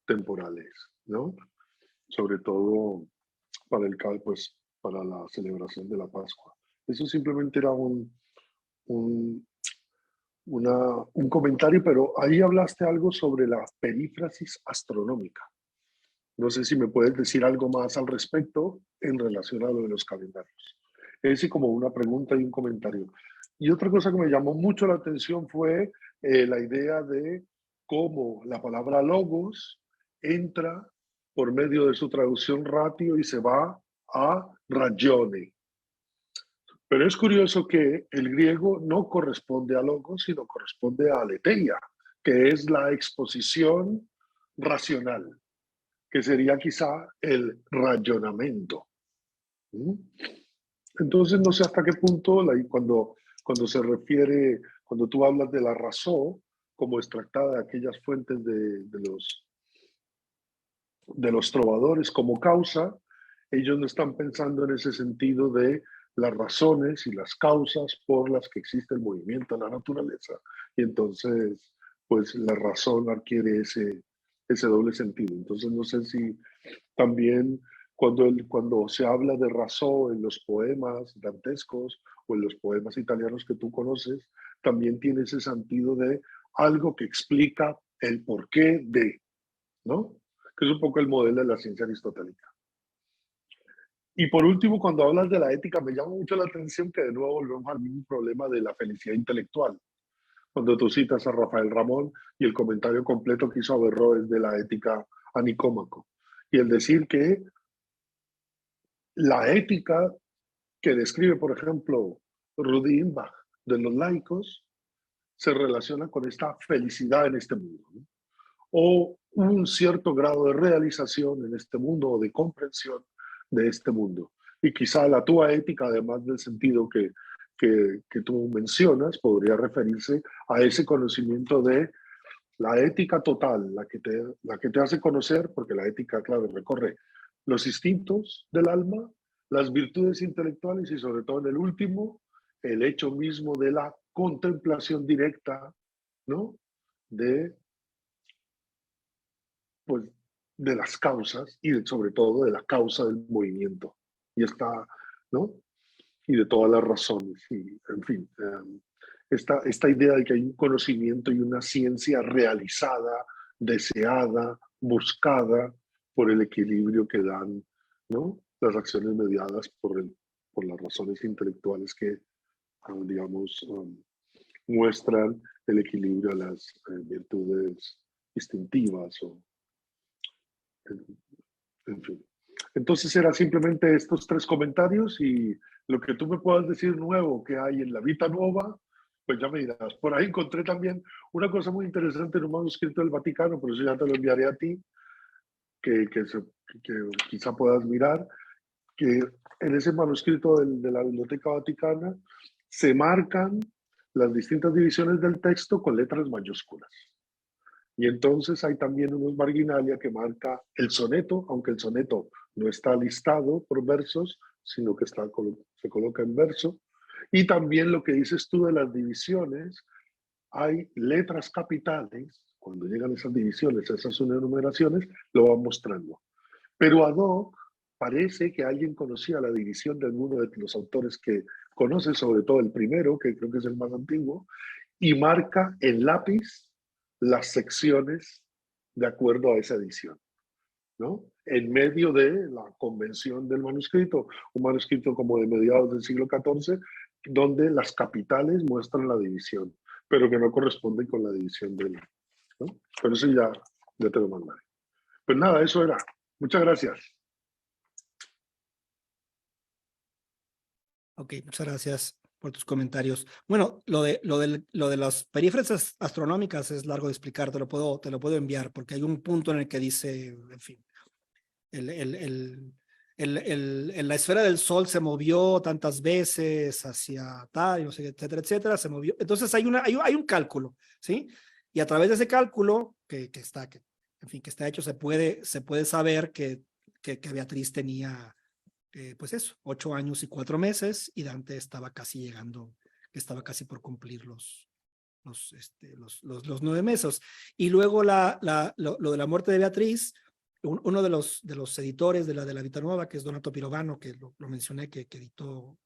temporales, ¿no? sobre todo para pues, para la celebración de la Pascua. Eso simplemente era un, un comentario, pero ahí hablaste algo sobre la perífrasis astronómica. No sé si me puedes decir algo más al respecto en relación a lo de los calendarios. Ese como una pregunta y un comentario. Y otra cosa que me llamó mucho la atención fue la idea de cómo la palabra logos entra por medio de su traducción ratio y se va a ragione. Pero es curioso que el griego no corresponde a logos, sino corresponde a aletheia, que es la exposición racional, que sería quizá el rayonamiento. Entonces, no sé hasta qué punto, cuando se refiere, cuando tú hablas de la razón como extractada de aquellas fuentes de los trovadores como causa, ellos no están pensando en ese sentido de las razones y las causas por las que existe el movimiento en la naturaleza. Y entonces, pues la razón adquiere ese doble sentido. Entonces, no sé si también cuando se habla de razón en los poemas dantescos o en los poemas italianos que tú conoces, también tiene ese sentido de algo que explica el porqué de, ¿no? Que es un poco el modelo de la ciencia aristotélica. Y por último, cuando hablas de la ética, me llama mucho la atención que de nuevo volvemos al mismo problema de la felicidad intelectual. Cuando tú citas a Rafael Ramón y el comentario completo que hizo Averroes de la ética a Nicómaco. Y el decir que la ética que describe, por ejemplo, Rudi Imbach de los laicos, se relaciona con esta felicidad en este mundo, ¿no? O un cierto grado de realización en este mundo o de comprensión de este mundo. Y quizá la tua ética, además del sentido que tú mencionas, podría referirse a ese conocimiento de la ética total, la que te hace conocer, porque la ética, claro, recorre los instintos del alma, las virtudes intelectuales y sobre todo en el último, el hecho mismo de la contemplación directa, ¿no? De, pues, de las causas y sobre todo de la causa del movimiento. Y está, ¿no? Y de todas las razones. Y, en fin, esta idea de que hay un conocimiento y una ciencia realizada, deseada, buscada por el equilibrio que dan, ¿no? Las acciones mediadas por las razones intelectuales que, digamos, muestran el equilibrio a las virtudes instintivas o en fin. Entonces era simplemente estos tres comentarios y lo que tú me puedas decir nuevo que hay en la Vita Nuova, pues ya me dirás. Por ahí encontré también una cosa muy interesante en un manuscrito del Vaticano, por eso ya te lo enviaré a ti, que quizá puedas mirar, que en ese manuscrito de la Biblioteca Vaticana se marcan las distintas divisiones del texto con letras mayúsculas. Y entonces hay también unos marginalia que marca el soneto, aunque el soneto no está listado por versos, sino que se coloca en verso. Y también lo que dices tú de las divisiones, hay letras capitales, cuando llegan esas divisiones, esas enumeraciones, lo van mostrando. Pero ad hoc, parece que alguien conocía la división de alguno de los autores que conoce, sobre todo el primero, que creo que es el más antiguo, y marca en lápiz las secciones de acuerdo a esa edición, ¿no? En medio de la convención del manuscrito, un manuscrito como de mediados del siglo XIV, donde las capitales muestran la división, pero que no corresponden con la división del, ¿no? Pero eso ya te lo mandaré. Pues nada, eso era. Muchas gracias. Ok, muchas gracias por tus comentarios. Bueno, lo de las perífrasis astronómicas es largo de explicar, te lo puedo enviar, porque hay un punto en el que dice, en fin, la esfera del Sol se movió tantas veces hacia tal, no sé, etcétera, etcétera, se movió. Entonces hay un cálculo, ¿sí? Y a través de ese cálculo que está hecho, se puede saber que Beatriz tenía pues eso, 8 años y 4 meses, y Dante estaba casi por cumplir los 9 meses. Y luego lo de la muerte de Beatriz, uno de los editores de la Vita Nuova, que es Donato Pirovano, que lo mencioné, que editó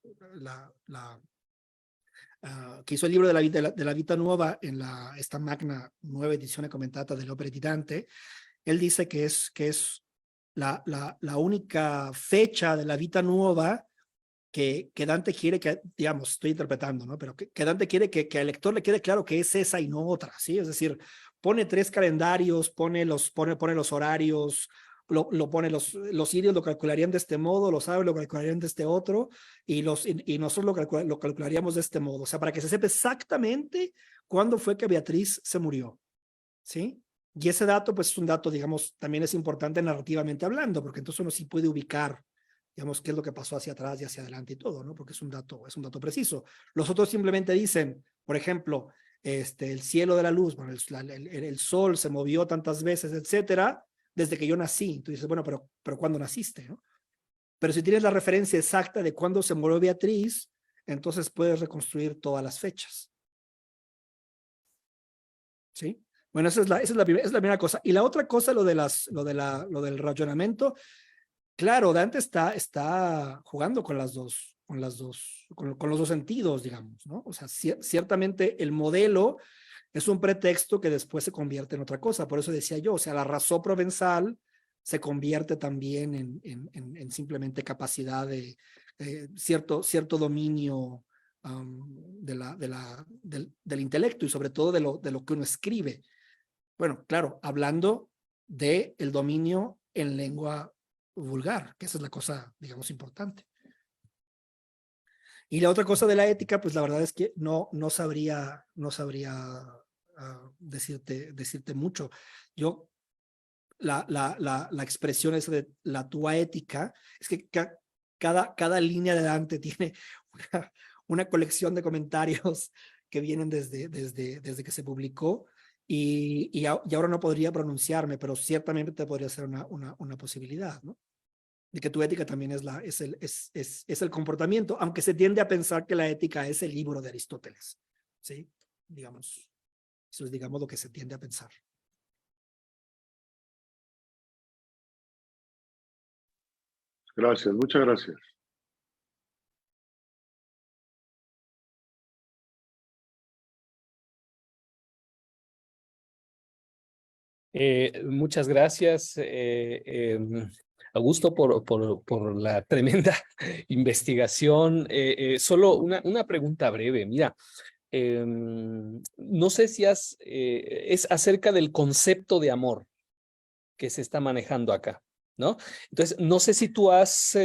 que hizo el libro de la Vita Nuova en esta magna nueva edición commentata dell'Opere di Dante. Él dice que es la única fecha de la Vita Nuova que Dante quiere que, digamos, estoy interpretando, ¿no? Pero que Dante quiere que al lector le quede claro que es esa y no otra, ¿sí? Es decir, pone 3 calendarios, pone los horarios, pone los sirios lo calcularían de este modo, los árabes lo calcularían de este otro, y nosotros lo calcularíamos de este modo. O sea, para que se sepa exactamente cuándo fue que Beatriz se murió, ¿sí? Y ese dato, pues es un dato, digamos, también es importante narrativamente hablando, porque entonces uno sí puede ubicar, digamos, qué es lo que pasó hacia atrás y hacia adelante y todo, ¿no? Porque es un dato preciso. Los otros simplemente dicen, por ejemplo, el cielo de la luz, bueno, el sol se movió tantas veces, etcétera, desde que yo nací. Tú dices, bueno, pero ¿cuándo naciste, no? Pero si tienes la referencia exacta de cuándo se murió Beatriz, entonces puedes reconstruir todas las fechas. ¿Sí? Bueno, esa es la primera cosa. Y la otra cosa, lo del razonamiento, claro, Dante está jugando con los dos sentidos, digamos, ¿no? O sea, ciertamente el modelo es un pretexto que después se convierte en otra cosa. Por eso decía yo, o sea, la razón provenzal se convierte también en simplemente capacidad de cierto dominio del intelecto y sobre todo de lo que uno escribe. Bueno, claro, hablando del dominio en lengua vulgar, que esa es la cosa, digamos, importante. Y la otra cosa de la ética, pues la verdad es que no sabría decirte mucho. Yo, la expresión esa de la tua ética, es que cada línea de Dante tiene una colección de comentarios que vienen desde que se publicó, y ahora no podría pronunciarme, pero ciertamente te podría ser una posibilidad, ¿no? De que tu ética también es el comportamiento, aunque se tiende a pensar que la ética es el libro de Aristóteles, ¿sí? Digamos, eso es, digamos, lo que se tiende a pensar. Gracias, muchas gracias. Muchas gracias, Augusto, por la tremenda investigación. Solo una pregunta breve. Mira, no sé si es acerca del concepto de amor que se está manejando acá, ¿no? Entonces, no sé si tú has,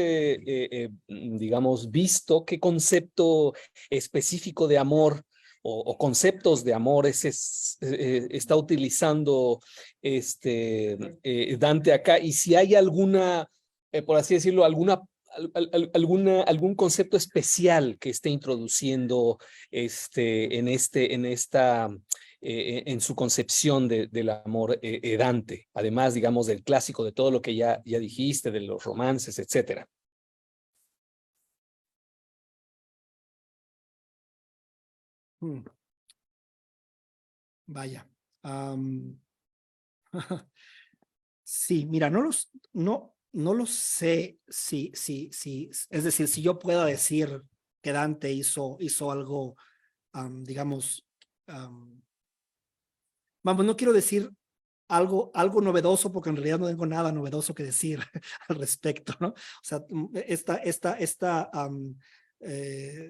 digamos, visto qué concepto específico de amor o conceptos de amor está utilizando Dante acá, y si hay alguna, por así decirlo, algún concepto especial que esté introduciendo en su concepción del amor Dante, además, digamos, del clásico, de todo lo que ya dijiste, de los romances, etcétera. Vaya. Sí, mira, no lo sé es decir, si yo pueda decir que Dante hizo algo, digamos, vamos, no quiero decir algo novedoso, porque en realidad no tengo nada novedoso que decir al respecto, ¿no? O sea,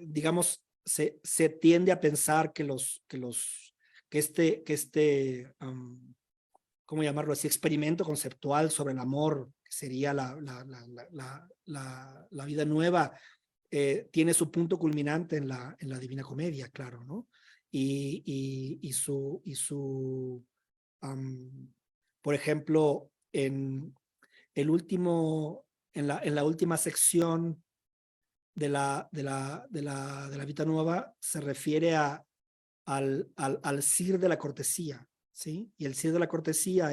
digamos, se tiende a pensar que ¿cómo llamarlo así? Experimento conceptual sobre el amor, que sería la vida nueva, tiene su punto culminante en la Divina Comedia, claro, ¿no? Por ejemplo, en la última sección de la Vita Nuova se refiere al sir de la cortesía, ¿sí? Y el sir de la cortesía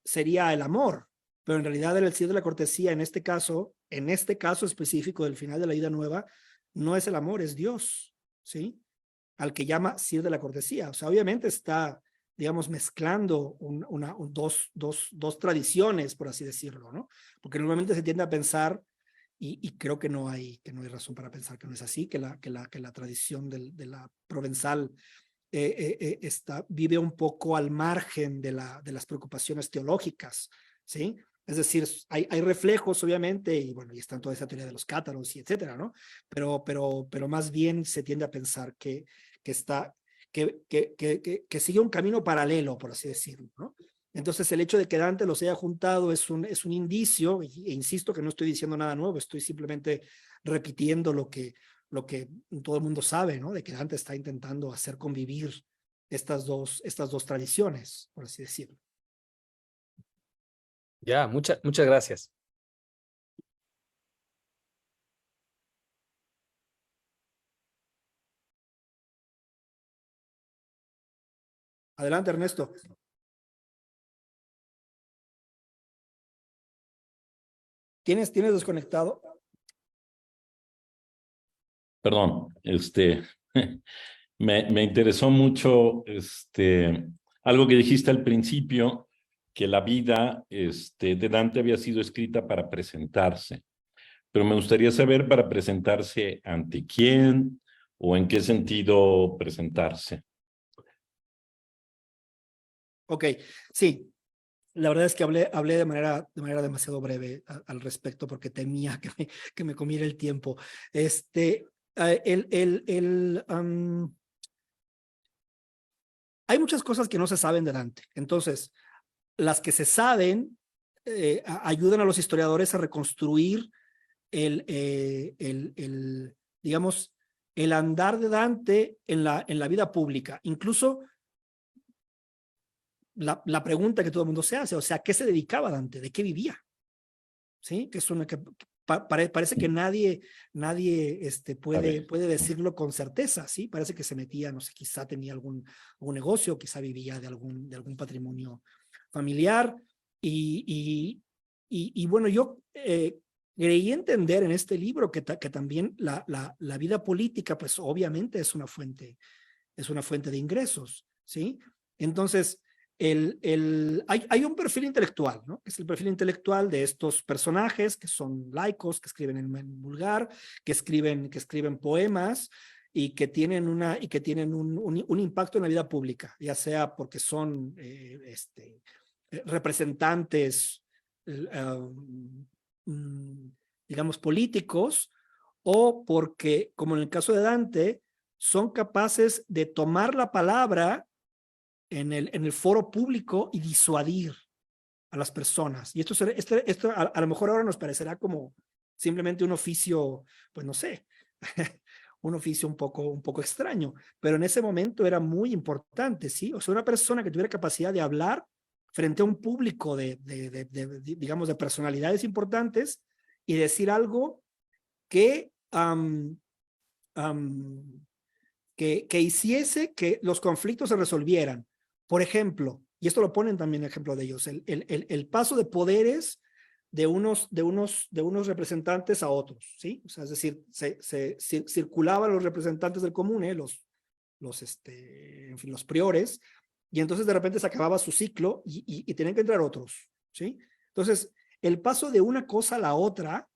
sería el amor, pero en realidad el sir de la cortesía en este caso específico del final de la Vida Nueva, no es el amor, es Dios, ¿sí? Al que llama sir de la cortesía. O sea, obviamente está digamos, mezclando dos tradiciones, por así decirlo, ¿no? Porque normalmente se tiende a pensar, y creo que no hay razón para pensar que no es así, que la tradición de la provenzal vive un poco al margen de las preocupaciones teológicas, ¿sí? Es decir, hay reflejos, obviamente, y bueno, y está toda esa teoría de los cátaros y etcétera, ¿no? Pero más bien se tiende a pensar que sigue un camino paralelo, por así decirlo, ¿no? Entonces, el hecho de que Dante los haya juntado es un indicio, e insisto que no estoy diciendo nada nuevo, estoy simplemente repitiendo lo que todo el mundo sabe, ¿no? De que Dante está intentando hacer convivir estas dos tradiciones, por así decirlo. Ya, muchas gracias. Adelante, Ernesto. ¿Tienes desconectado? Perdón, me interesó mucho algo que dijiste al principio, que la vida de Dante había sido escrita para presentarse, pero me gustaría saber para presentarse ante quién o en qué sentido presentarse. Ok, sí. La verdad es que hablé de manera demasiado breve al respecto porque temía que me comiera el tiempo. Hay muchas cosas que no se saben de Dante. Entonces, las que se saben ayudan a los historiadores a reconstruir digamos, el andar de Dante en la vida pública. Incluso la pregunta que todo el mundo se hace, o sea, ¿qué se dedicaba Dante? ¿De qué vivía? ¿Sí? Que es parece que nadie puede decirlo con certeza, ¿sí? Parece que se metía, no sé, quizá tenía algún negocio, quizá vivía de algún patrimonio familiar. Y bueno, yo creí entender en este libro que también la vida política, pues obviamente es una fuente de ingresos, ¿sí? Entonces, hay un perfil intelectual, ¿no? Es el perfil intelectual de estos personajes que son laicos, que escriben en vulgar, que escriben poemas y que tienen un impacto en la vida pública, ya sea porque son representantes, digamos, políticos, o porque, como en el caso de Dante, son capaces de tomar la palabra en el foro público y disuadir a las personas. Y esto a lo mejor ahora nos parecerá como simplemente un oficio, pues no sé, un oficio un poco extraño, pero en ese momento era muy importante, ¿sí? O sea, una persona que tuviera capacidad de hablar frente a un público digamos, de personalidades importantes y decir algo que que hiciese que los conflictos se resolvieran. Por ejemplo, y esto lo ponen también ejemplo de ellos, el paso de poderes de unos representantes a otros, ¿sí? O sea, es decir, se circulaban los representantes del común, en fin, los priores, y entonces de repente se acababa su ciclo y tenían que entrar otros, ¿sí? Entonces, el paso de una cosa a la otra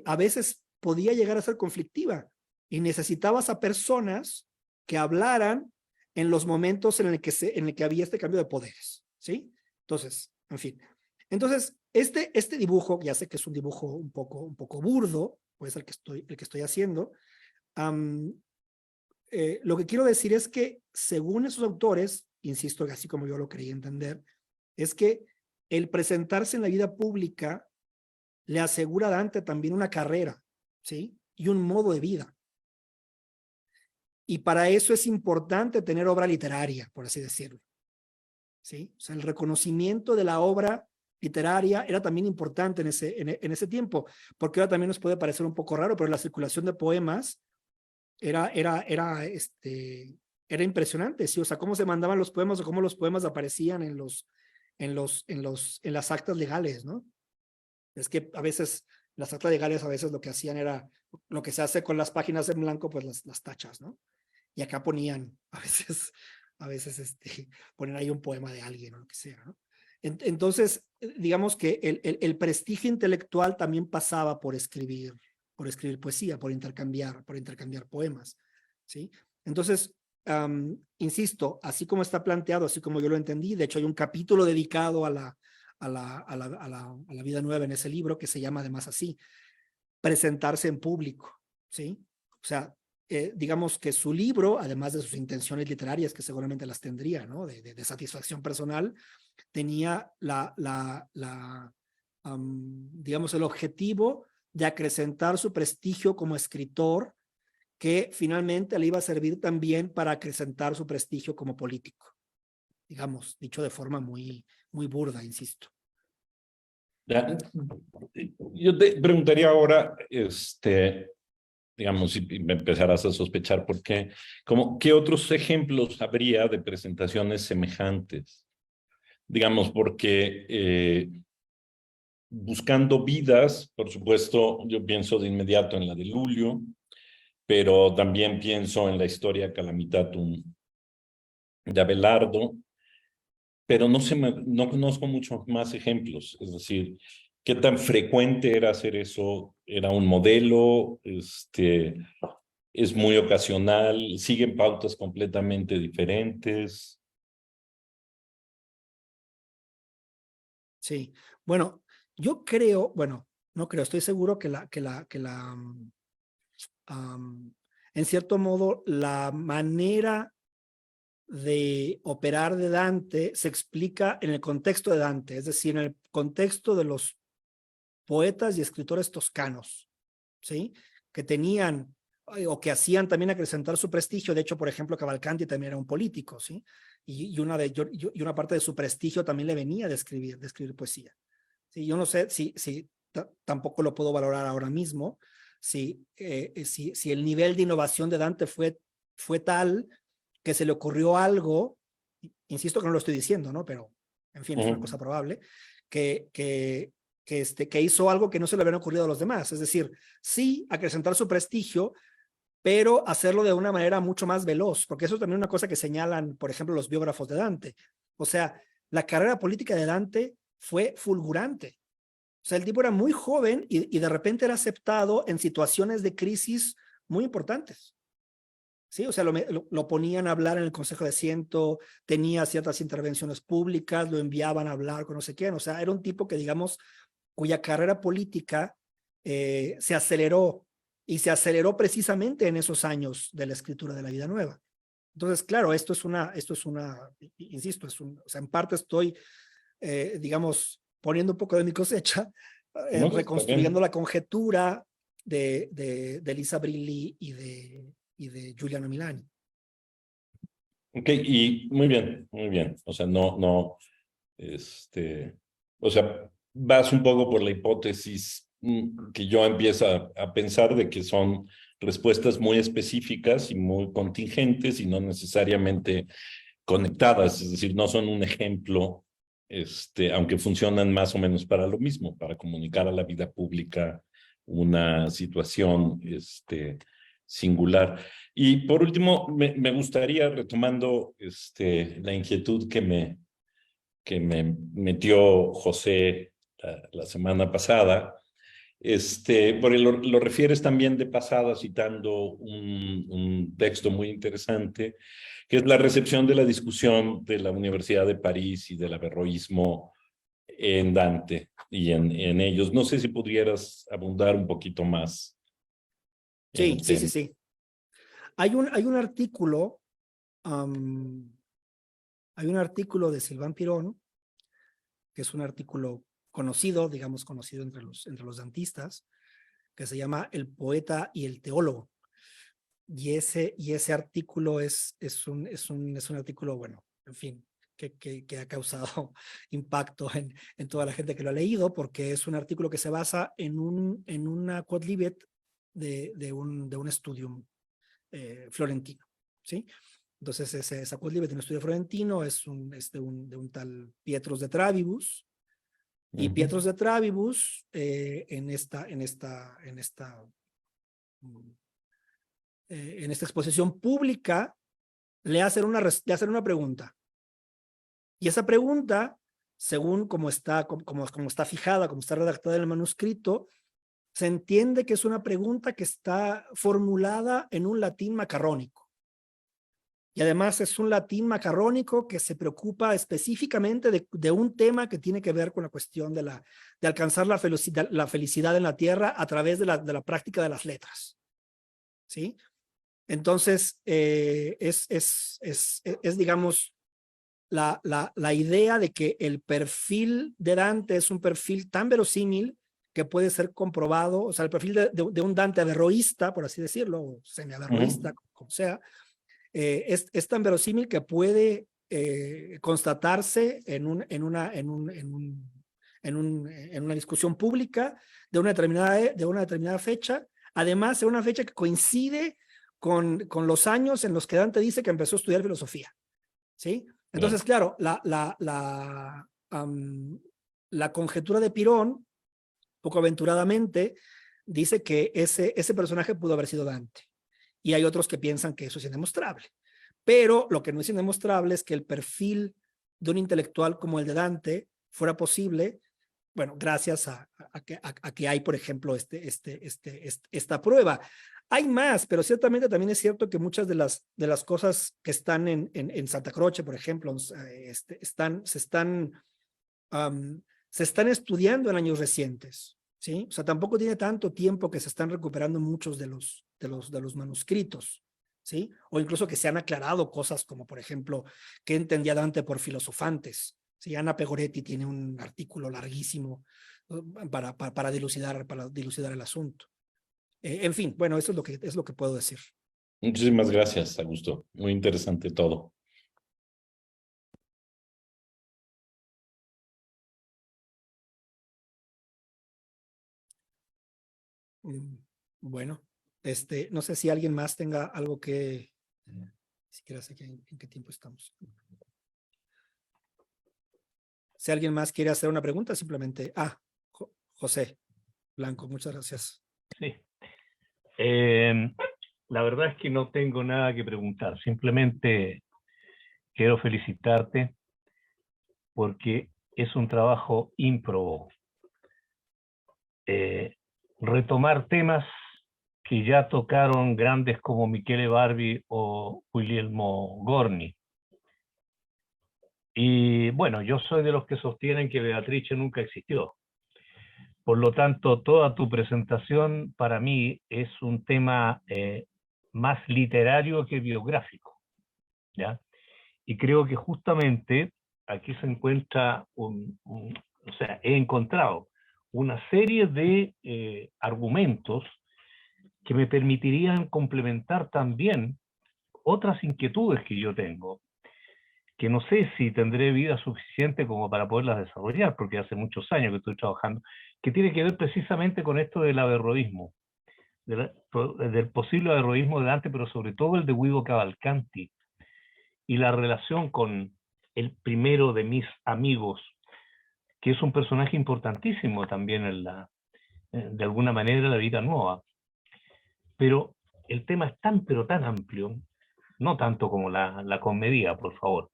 a veces podía llegar a ser conflictiva y necesitabas a personas que hablaran en los momentos en el que había este cambio de poderes, ¿sí? Entonces, en fin. Entonces, este dibujo, ya sé que es un dibujo un poco burdo, pues el que estoy haciendo. Lo que quiero decir es que, según esos autores, insisto, así como yo lo creí entender, es que el presentarse en la vida pública le asegura a Dante también una carrera, ¿sí? Y un modo de vida. Y para eso es importante tener obra literaria, por así decirlo, ¿sí? O sea, el reconocimiento de la obra literaria era también importante en ese tiempo, porque ahora también nos puede parecer un poco raro, pero la circulación de poemas era impresionante, ¿sí? O sea, cómo se mandaban los poemas o cómo los poemas aparecían en las actas legales, ¿no? Es que a veces las actas legales a veces lo que hacían era lo que se hace con las páginas en blanco, pues las tachas, ¿no? Y acá ponían a a veces ponen ahí un poema de alguien o lo que sea, ¿no? Entonces, digamos que el prestigio intelectual también pasaba por escribir poesía, por intercambiar poemas, ¿sí? Entonces, insisto, así como está planteado, así como yo lo entendí, de hecho hay un capítulo dedicado a la vida nueva en ese libro que se llama además así, presentarse en público, ¿sí? O sea, digamos que su libro, además de sus intenciones literarias, que seguramente las tendría, ¿no? De satisfacción personal, tenía digamos, el objetivo de acrecentar su prestigio como escritor, que finalmente le iba a servir también para acrecentar su prestigio como político, digamos, dicho de forma muy, muy burda, insisto. Ya, yo te preguntaría ahora, digamos, si me empezarás a sospechar por qué, como, ¿qué otros ejemplos habría de presentaciones semejantes? Digamos, porque buscando vidas, por supuesto, yo pienso de inmediato en la de Lulio, pero también pienso en la historia Calamitatum de Abelardo, pero no conozco muchos más ejemplos. Es decir, ¿qué tan frecuente era hacer eso? ¿Era un modelo? ¿Es muy ocasional? ¿Siguen pautas completamente diferentes? Sí, bueno, yo creo, bueno, no creo, estoy seguro que en cierto modo, la manera de operar de Dante se explica en el contexto de Dante, es decir, en el contexto de los poetas y escritores toscanos, ¿sí? Que tenían o que hacían también acrecentar su prestigio. De hecho, por ejemplo, Cavalcanti también era un político, ¿sí? Y una parte de su prestigio también le venía de escribir poesía. ¿Sí? Yo no sé si tampoco lo puedo valorar ahora mismo, si el nivel de innovación de Dante fue tal que se le ocurrió algo, insisto que no lo estoy diciendo, ¿no? Pero, en fin, es una cosa probable, que hizo algo que no se le habían ocurrido a los demás. Es decir, sí, acrecentar su prestigio, pero hacerlo de una manera mucho más veloz, porque eso es también una cosa que señalan, por ejemplo, los biógrafos de Dante. O sea, la carrera política de Dante fue fulgurante. O sea, el tipo era muy joven y de repente era aceptado en situaciones de crisis muy importantes. Sí, o sea, lo ponían a hablar en el Consejo de Ciento, tenía ciertas intervenciones públicas, lo enviaban a hablar con no sé quién. O sea, era un tipo que, digamos, cuya carrera política se aceleró, y se aceleró precisamente en esos años de la escritura de la Vida Nueva. Entonces, claro, insisto, o sea, en parte estoy, digamos, poniendo un poco de mi cosecha, No, reconstruyendo la conjetura de Elisa Brilli y de Giuliano Milani. Ok, y muy bien, muy bien. O sea, o sea, vas un poco por la hipótesis que yo empiezo a pensar de que son respuestas muy específicas y muy contingentes y no necesariamente conectadas, es decir, no son un ejemplo, aunque funcionan más o menos para lo mismo, para comunicar a la vida pública una situación, singular. Y por último, me gustaría, retomando, la inquietud que me metió José la semana pasada, porque lo refieres también de pasada citando un texto muy interesante, que es la recepción de la discusión de la Universidad de París y del averroísmo en Dante y en ellos. No sé si pudieras abundar un poquito más en Sí, el sí, tema. sí, sí. Hay un artículo, de Silván Pirón, que es un artículo conocido, digamos, conocido entre los dantistas, que se llama El poeta y el teólogo. Y ese artículo es un artículo, bueno, en fin, que ha causado impacto en toda la gente que lo ha leído, porque es un artículo que se basa en una quodlibet de un estudium florentino, ¿sí? Entonces, esa quodlibet de un estudio florentino es de un tal Pietros de Travibus, y Pietros de Travibus en esta exposición pública le hacen una pregunta. Y esa pregunta, según como está fijada, como está redactada en el manuscrito, se entiende que es una pregunta que está formulada en un latín macarrónico. Y además es un latín macarrónico que se preocupa específicamente de un tema que tiene que ver con la cuestión de alcanzar la felicidad en la tierra a través de la práctica de las letras. ¿Sí? Entonces, digamos, la idea de que el perfil de Dante es un perfil tan verosímil que puede ser comprobado, o sea, el perfil de un Dante averroísta, por así decirlo, o semi-averroísta, como sea, es tan verosímil que puede constatarse en una discusión pública de una determinada fecha, además en una fecha que coincide con los años en los que Dante dice que empezó a estudiar filosofía, ¿sí? Entonces, claro, la conjetura de Pirón, poco aventuradamente, dice que ese personaje pudo haber sido Dante. Y hay otros que piensan que eso es indemostrable. Pero lo que no es indemostrable es que el perfil de un intelectual como el de Dante fuera posible, bueno, gracias a que hay, por ejemplo, esta prueba. Hay más, pero ciertamente también es cierto que muchas de las cosas que están en Santa Croce, por ejemplo, se están estudiando en años recientes, ¿sí? O sea, tampoco tiene tanto tiempo que se están recuperando muchos de los manuscritos, ¿sí? O incluso que se han aclarado cosas como, por ejemplo, qué entendía Dante por filosofantes. Sí, Ana Pegoretti tiene un artículo larguísimo para dilucidar el asunto. En fin, bueno, eso es lo que puedo decir. Muchísimas gracias, Augusto. Muy interesante todo. Bueno, no sé si alguien más tenga algo que... Ni siquiera sé en qué tiempo estamos. Si alguien más quiere hacer una pregunta, simplemente... José Blanco, muchas gracias. Sí. La verdad es que no tengo nada que preguntar. Simplemente quiero felicitarte porque es un trabajo ímprobo. Retomar temas que ya tocaron grandes como Michele Barbi o Guglielmo Gorni. Y bueno, yo soy de los que sostienen que Beatrice nunca existió. Por lo tanto, toda tu presentación para mí es un tema más literario que biográfico, ¿ya? Y creo que justamente aquí se encuentra o sea, he encontrado una serie de argumentos que me permitirían complementar también otras inquietudes que yo tengo, que no sé si tendré vida suficiente como para poderlas desarrollar, porque hace muchos años que estoy trabajando, que tiene que ver precisamente con esto del averroísmo, del posible averroísmo de Dante, pero sobre todo el de Guido Cavalcanti, y la relación con el primero de mis amigos, que es un personaje importantísimo también de alguna manera en la Vita Nuova. Pero el tema es tan, pero tan amplio, no tanto como la comedia, por favor.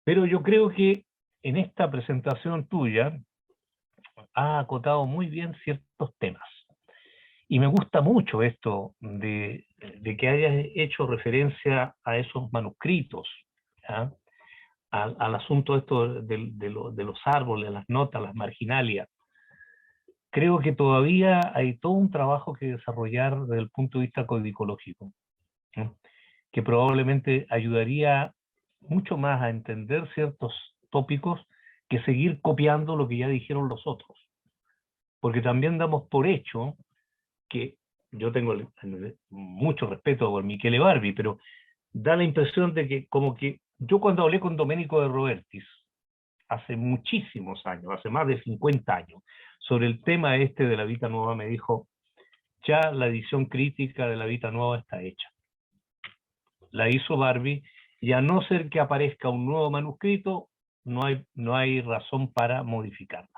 Pero yo creo que en esta presentación tuya ha acotado muy bien ciertos temas. Y me gusta mucho esto de que hayas hecho referencia a esos manuscritos, ¿ya? Al asunto esto de los árboles, las notas, las marginalias. Creo que todavía hay todo un trabajo que desarrollar desde el punto de vista codicológico, ¿no? Que probablemente ayudaría mucho más a entender ciertos tópicos que seguir copiando lo que ya dijeron los otros. Porque también damos por hecho que yo tengo mucho respeto por Michele Barbi, pero da la impresión de que como que yo cuando hablé con Domenico de Robertis hace muchísimos años, hace más de 50 años, sobre el tema este de la Vita Nuova, me dijo, ya la edición crítica de la Vita Nuova está hecha. La hizo Barbi, y a no ser que aparezca un nuevo manuscrito, no hay razón para modificarla.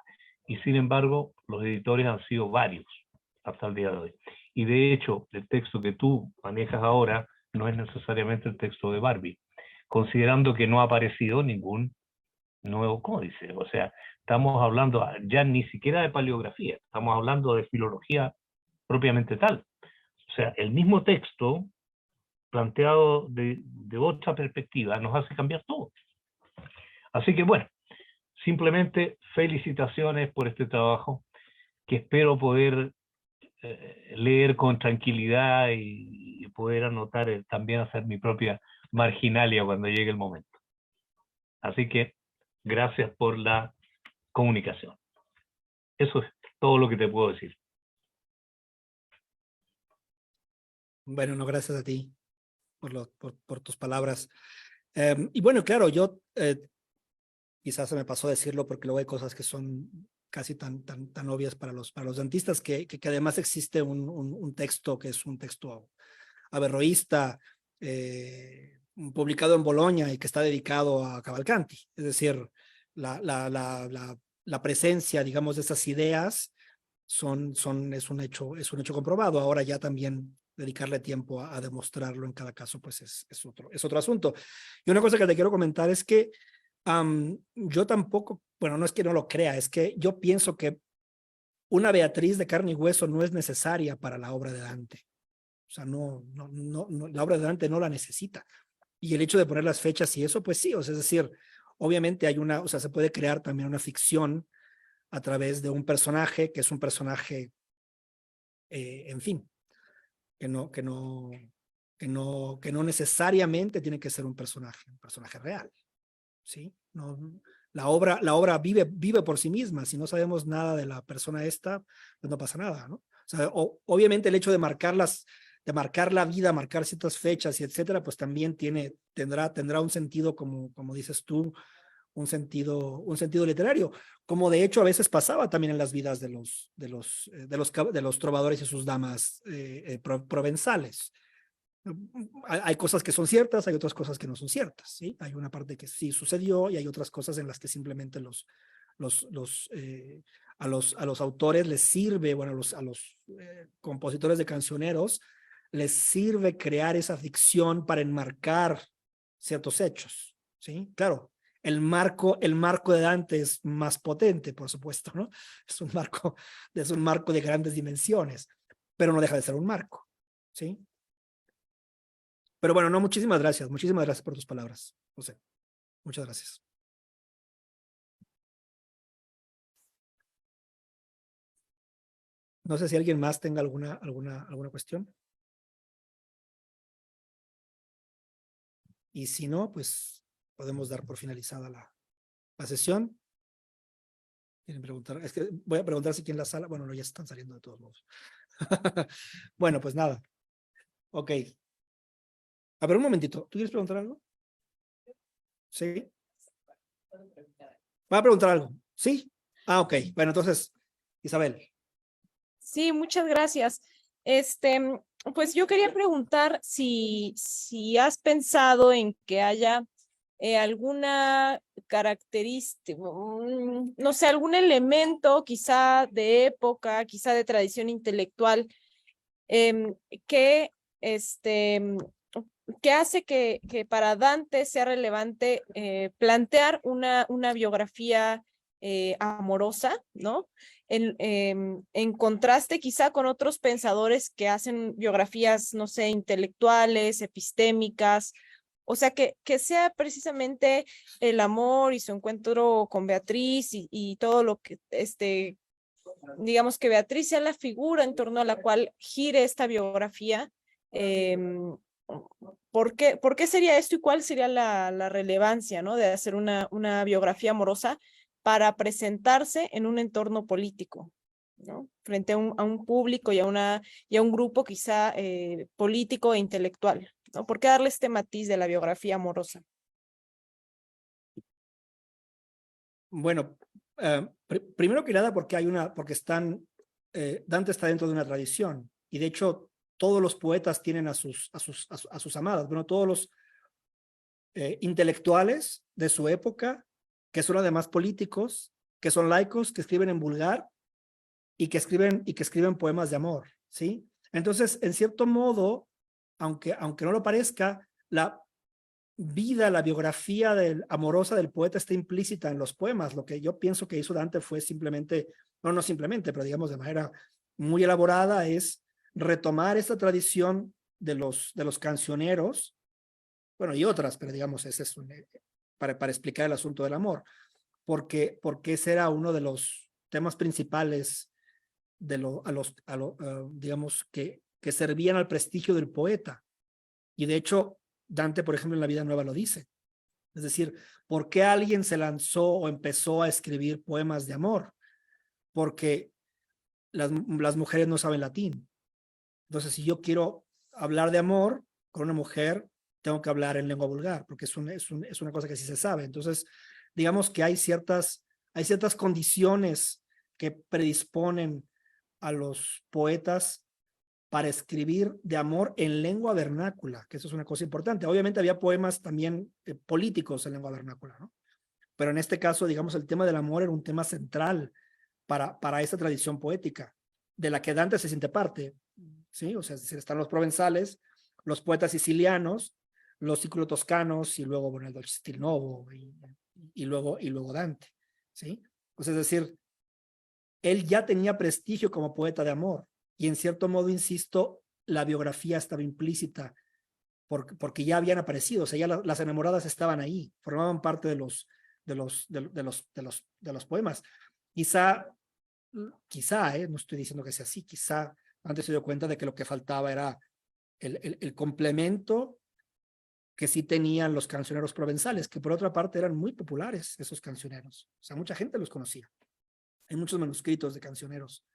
Y sin embargo, los editores han sido varios hasta el día de hoy. Y de hecho, el texto que tú manejas ahora no es necesariamente el texto de Barbie, considerando que no ha aparecido ningún nuevo códice. O sea, estamos hablando ya ni siquiera de paleografía, estamos hablando de filología propiamente tal. O sea, el mismo texto planteado de otra perspectiva nos hace cambiar todo. Así que bueno, simplemente felicitaciones por este trabajo que espero poder leer con tranquilidad y poder anotar, también hacer mi propia marginalia cuando llegue el momento. Así que gracias por la comunicación. Eso es todo lo que te puedo decir. Bueno, no, gracias a ti por tus palabras. Y bueno, claro, yo quizás se me pasó decirlo porque luego hay cosas que son casi tan obvias para los dentistas, que además existe un texto que es un texto averroísta, publicado en Bolonia y que está dedicado a Cavalcanti. Es decir, la presencia, digamos, de esas ideas es un hecho comprobado. Ahora ya también dedicarle tiempo a demostrarlo en cada caso, pues es otro asunto. Y una cosa que te quiero comentar es que yo tampoco, bueno, no es que no lo crea, es que yo pienso que una Beatriz de carne y hueso no es necesaria para la obra de Dante. O sea, no, la obra de Dante no la necesita. Y el hecho de poner las fechas y eso, pues sí, o sea, es decir, obviamente o sea, se puede crear también una ficción a través de un personaje que es un personaje, en fin, que no necesariamente tiene que ser un personaje real, ¿sí? No, la obra vive por sí misma. Si no sabemos nada de la persona esta, pues no pasa nada, ¿no? O sea, obviamente el hecho de marcar la vida, marcar ciertas fechas y etcétera, pues también tendrá un sentido, como dices tú, un sentido literario, como de hecho a veces pasaba también en las vidas de los trovadores y sus damas provenzales. Hay cosas que son ciertas, hay otras cosas que no son ciertas, ¿sí? Hay una parte que sí sucedió y hay otras cosas en las que simplemente a los autores les sirve, bueno, a los compositores de cancioneros les sirve crear esa ficción para enmarcar ciertos hechos, ¿sí? Claro, el marco de Dante es más potente, por supuesto, ¿no? Es un marco de grandes dimensiones, pero no deja de ser un marco, ¿sí? Pero bueno, no, muchísimas gracias por tus palabras, José. Muchas gracias. No sé si alguien más tenga alguna cuestión. Y si no, pues podemos dar por finalizada la sesión. ¿Quieren preguntar? Es que voy a preguntar si aquí en la sala, bueno, no, ya están saliendo de todos modos. Bueno, pues nada. Ok. A ver, un momentito. ¿Tú quieres preguntar algo? Sí. ¿Va a preguntar algo? Sí. Ah, ok. Bueno, entonces, Isabel. Sí, muchas gracias. Pues yo quería preguntar si has pensado en que haya alguna característica, no sé, algún elemento quizá de época, quizá de tradición intelectual, que hace que para Dante sea relevante plantear una biografía amorosa, ¿no? En contraste quizá con otros pensadores que hacen biografías, no sé, intelectuales, epistémicas, o sea, que sea precisamente el amor y su encuentro con Beatriz y todo lo que, digamos que Beatriz sea la figura en torno a la cual gire esta biografía. ¿Por qué sería esto y cuál sería la relevancia, ¿no? De hacer una biografía amorosa para presentarse en un entorno político, ¿no? Frente a un público y a un grupo quizá político e intelectual, ¿no? ¿Por qué darle este matiz de la biografía amorosa? Bueno, primero que nada porque Dante está dentro de una tradición y de hecho todos los poetas tienen a sus amadas. Bueno, todos los intelectuales de su época, que son además políticos, que son laicos, que escriben en vulgar y que escriben poemas de amor, ¿sí? Entonces, en cierto modo, aunque no lo parezca, la vida, la biografía amorosa del poeta está implícita en los poemas. Lo que yo pienso que hizo Dante fue simplemente, no simplemente, pero digamos de manera muy elaborada, es retomar esta tradición de los cancioneros, bueno, y otras, pero digamos, ese es para explicar el asunto del amor, porque ese era uno de los temas principales digamos, que servían al prestigio del poeta. Y de hecho, Dante, por ejemplo, en La Vida Nueva lo dice. Es decir, ¿por qué alguien se lanzó o empezó a escribir poemas de amor? Porque las mujeres no saben latín. Entonces, si yo quiero hablar de amor con una mujer, tengo que hablar en lengua vulgar, porque es una cosa que sí se sabe. Entonces, digamos que hay ciertas condiciones que predisponen a los poetas para escribir de amor en lengua vernácula, que eso es una cosa importante. Obviamente había poemas también políticos en lengua vernácula, ¿no? Pero en este caso, digamos, el tema del amor era un tema central para esta tradición poética, de la que Dante se siente parte, ¿sí? O sea, están los provenzales, los poetas sicilianos, los ciclo-toscanos, y luego, bueno, el Dolce Stil Novo, y luego Dante, ¿sí? Pues es decir, él ya tenía prestigio como poeta de amor, y en cierto modo, insisto, la biografía estaba implícita porque ya habían aparecido, o sea, ya las enamoradas estaban ahí, formaban parte de los poemas. Quizá, no estoy diciendo que sea así, quizá antes se dio cuenta de que lo que faltaba era el complemento que sí tenían los cancioneros provenzales, que por otra parte eran muy populares esos cancioneros, o sea, mucha gente los conocía. Hay muchos manuscritos de cancioneros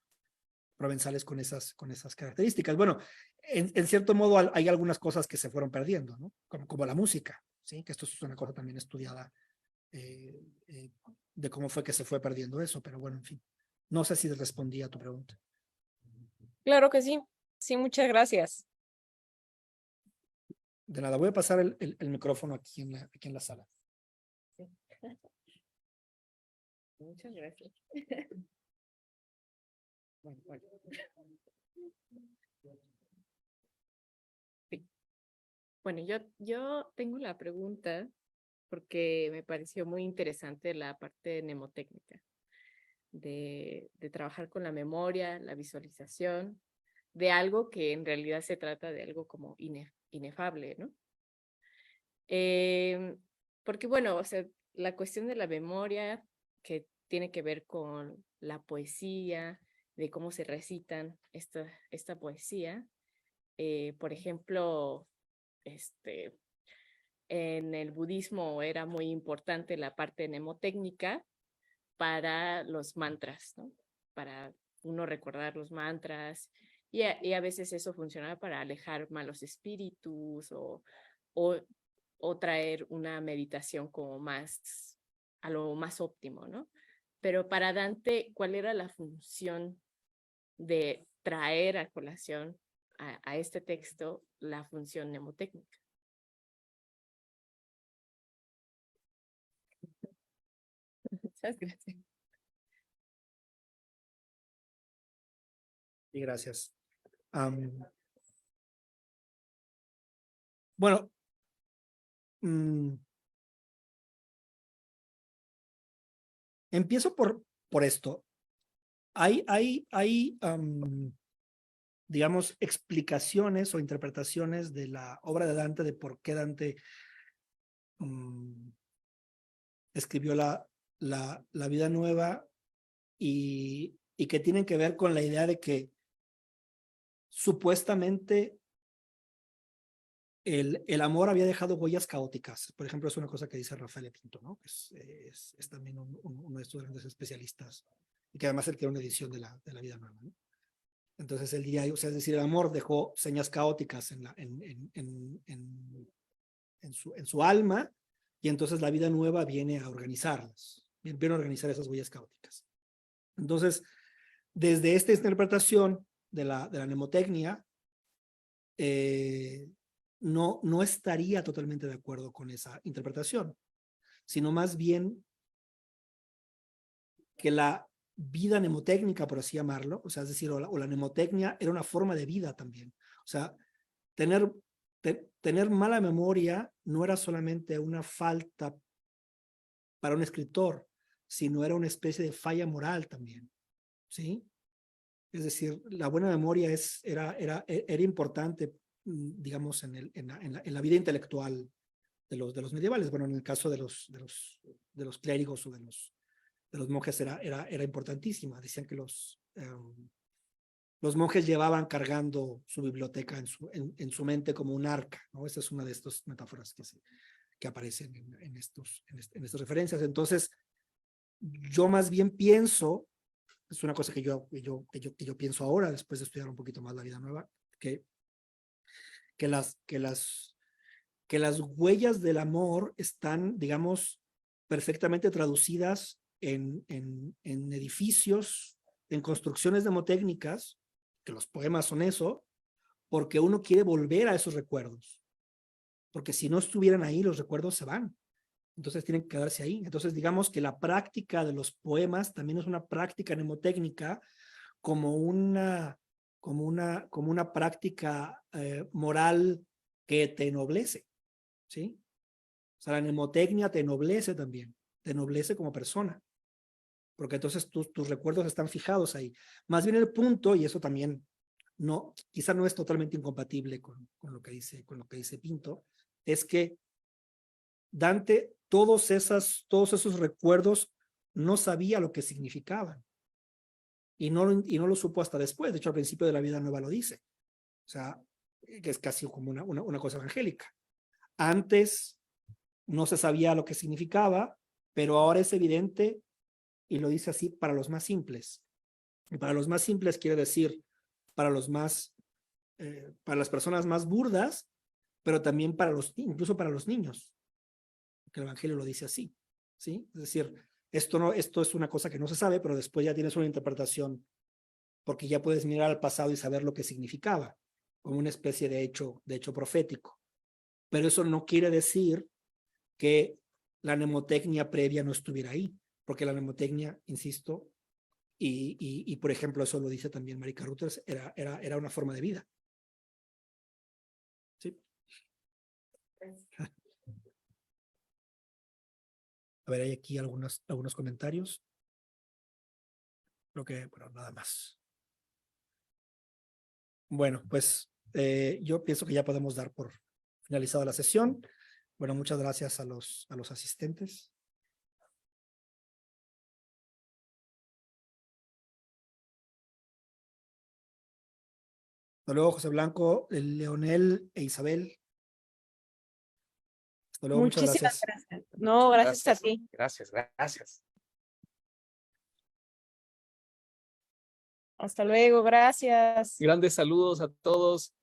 provenzales con esas características. Bueno, en cierto modo hay algunas cosas que se fueron perdiendo, ¿no? Como la música, ¿sí? Que esto es una cosa también estudiada de cómo fue que se fue perdiendo eso, pero bueno, en fin. No sé si respondí a tu pregunta. Claro que sí. Sí, muchas gracias. De nada, voy a pasar el micrófono aquí en la sala. Muchas gracias. Bueno. Sí. Bueno, yo tengo la pregunta porque me pareció muy interesante la parte mnemotécnica de trabajar con la memoria, la visualización, de algo que en realidad se trata de algo como inefable, ¿no? Porque bueno, o sea, la cuestión de la memoria que tiene que ver con la poesía, de cómo se recitan esta poesía. Por ejemplo, en el budismo era muy importante la parte mnemotécnica para los mantras, ¿no? Para uno recordar los mantras, y a veces eso funcionaba para alejar malos espíritus o traer una meditación como a lo más óptimo, ¿no? Pero para Dante, ¿cuál era la función de traer a colación a este texto la función mnemotécnica? Muchas gracias. Y gracias. Bueno, empiezo por esto. Hay digamos, explicaciones o interpretaciones de la obra de Dante, de por qué Dante escribió la Vida Nueva, y que tienen que ver con la idea de que supuestamente el amor había dejado huellas caóticas. Por ejemplo, es una cosa que dice Rafael Pinto, ¿no? Es también uno de estos grandes especialistas, y que además él tiene una edición de la Vida Nueva, ¿no? Entonces él diría, o sea, es decir, el amor dejó señas caóticas en su alma, y entonces la Vida Nueva viene a organizarlas, viene a organizar esas huellas caóticas. Entonces, desde esta interpretación de la mnemotecnia, no estaría totalmente de acuerdo con esa interpretación, sino más bien que la vida mnemotécnica, por así llamarlo, o sea, es decir, o la mnemotecnia era una forma de vida también. O sea, tener tener mala memoria no era solamente una falta para un escritor, sino era una especie de falla moral también, ¿sí? Es decir, la buena memoria era importante, digamos, en la vida intelectual de los medievales. Bueno, en el caso de los clérigos o de los monjes era importantísima. Decían que los monjes llevaban cargando su biblioteca en su mente como un arca, ¿no? Esa es una de estas metáforas que aparecen en estas referencias. Entonces, yo más bien pienso, es una cosa que yo pienso ahora, después de estudiar un poquito más la vida nueva, que las huellas del amor están, digamos, perfectamente traducidas en edificios, en construcciones mnemotécnicas, que los poemas son eso, porque uno quiere volver a esos recuerdos. Porque si no estuvieran ahí, los recuerdos se van. Entonces tienen que quedarse ahí. Entonces digamos que la práctica de los poemas también es una práctica mnemotécnica como una práctica moral que te ennoblece, ¿sí? O sea, la mnemotecnia te ennoblece también, te ennoblece como persona, porque entonces tus recuerdos están fijados ahí. Más bien el punto, y eso también quizá no es totalmente incompatible con lo que dice Pinto, es que Dante, todos esos recuerdos no sabía lo que significaban. Y no lo supo hasta después. De hecho, al principio de la vida nueva lo dice. O sea, que es casi como una cosa evangélica. Antes no se sabía lo que significaba, pero ahora es evidente, y lo dice así, para los más simples. Y para los más simples quiere decir para las personas más burdas, pero también incluso para los niños. Que el Evangelio lo dice así, ¿sí? Es decir, esto es una cosa que no se sabe, pero después ya tienes una interpretación, porque ya puedes mirar al pasado y saber lo que significaba, como una especie de hecho profético. Pero eso no quiere decir que la mnemotecnia previa no estuviera ahí, porque la mnemotecnia, insisto, y por ejemplo, eso lo dice también Marika Reuters, era una forma de vida. ¿Sí? A ver, hay aquí algunos comentarios. Creo que, bueno, nada más. Bueno, pues yo pienso que ya podemos dar por finalizada la sesión. Bueno, muchas gracias a los asistentes. Hasta luego, José Blanco, Leonel e Isabel. Hasta luego, muchas Muchísimas gracias. gracias. No, gracias a ti. Gracias. Hasta luego, gracias. Grandes saludos a todos.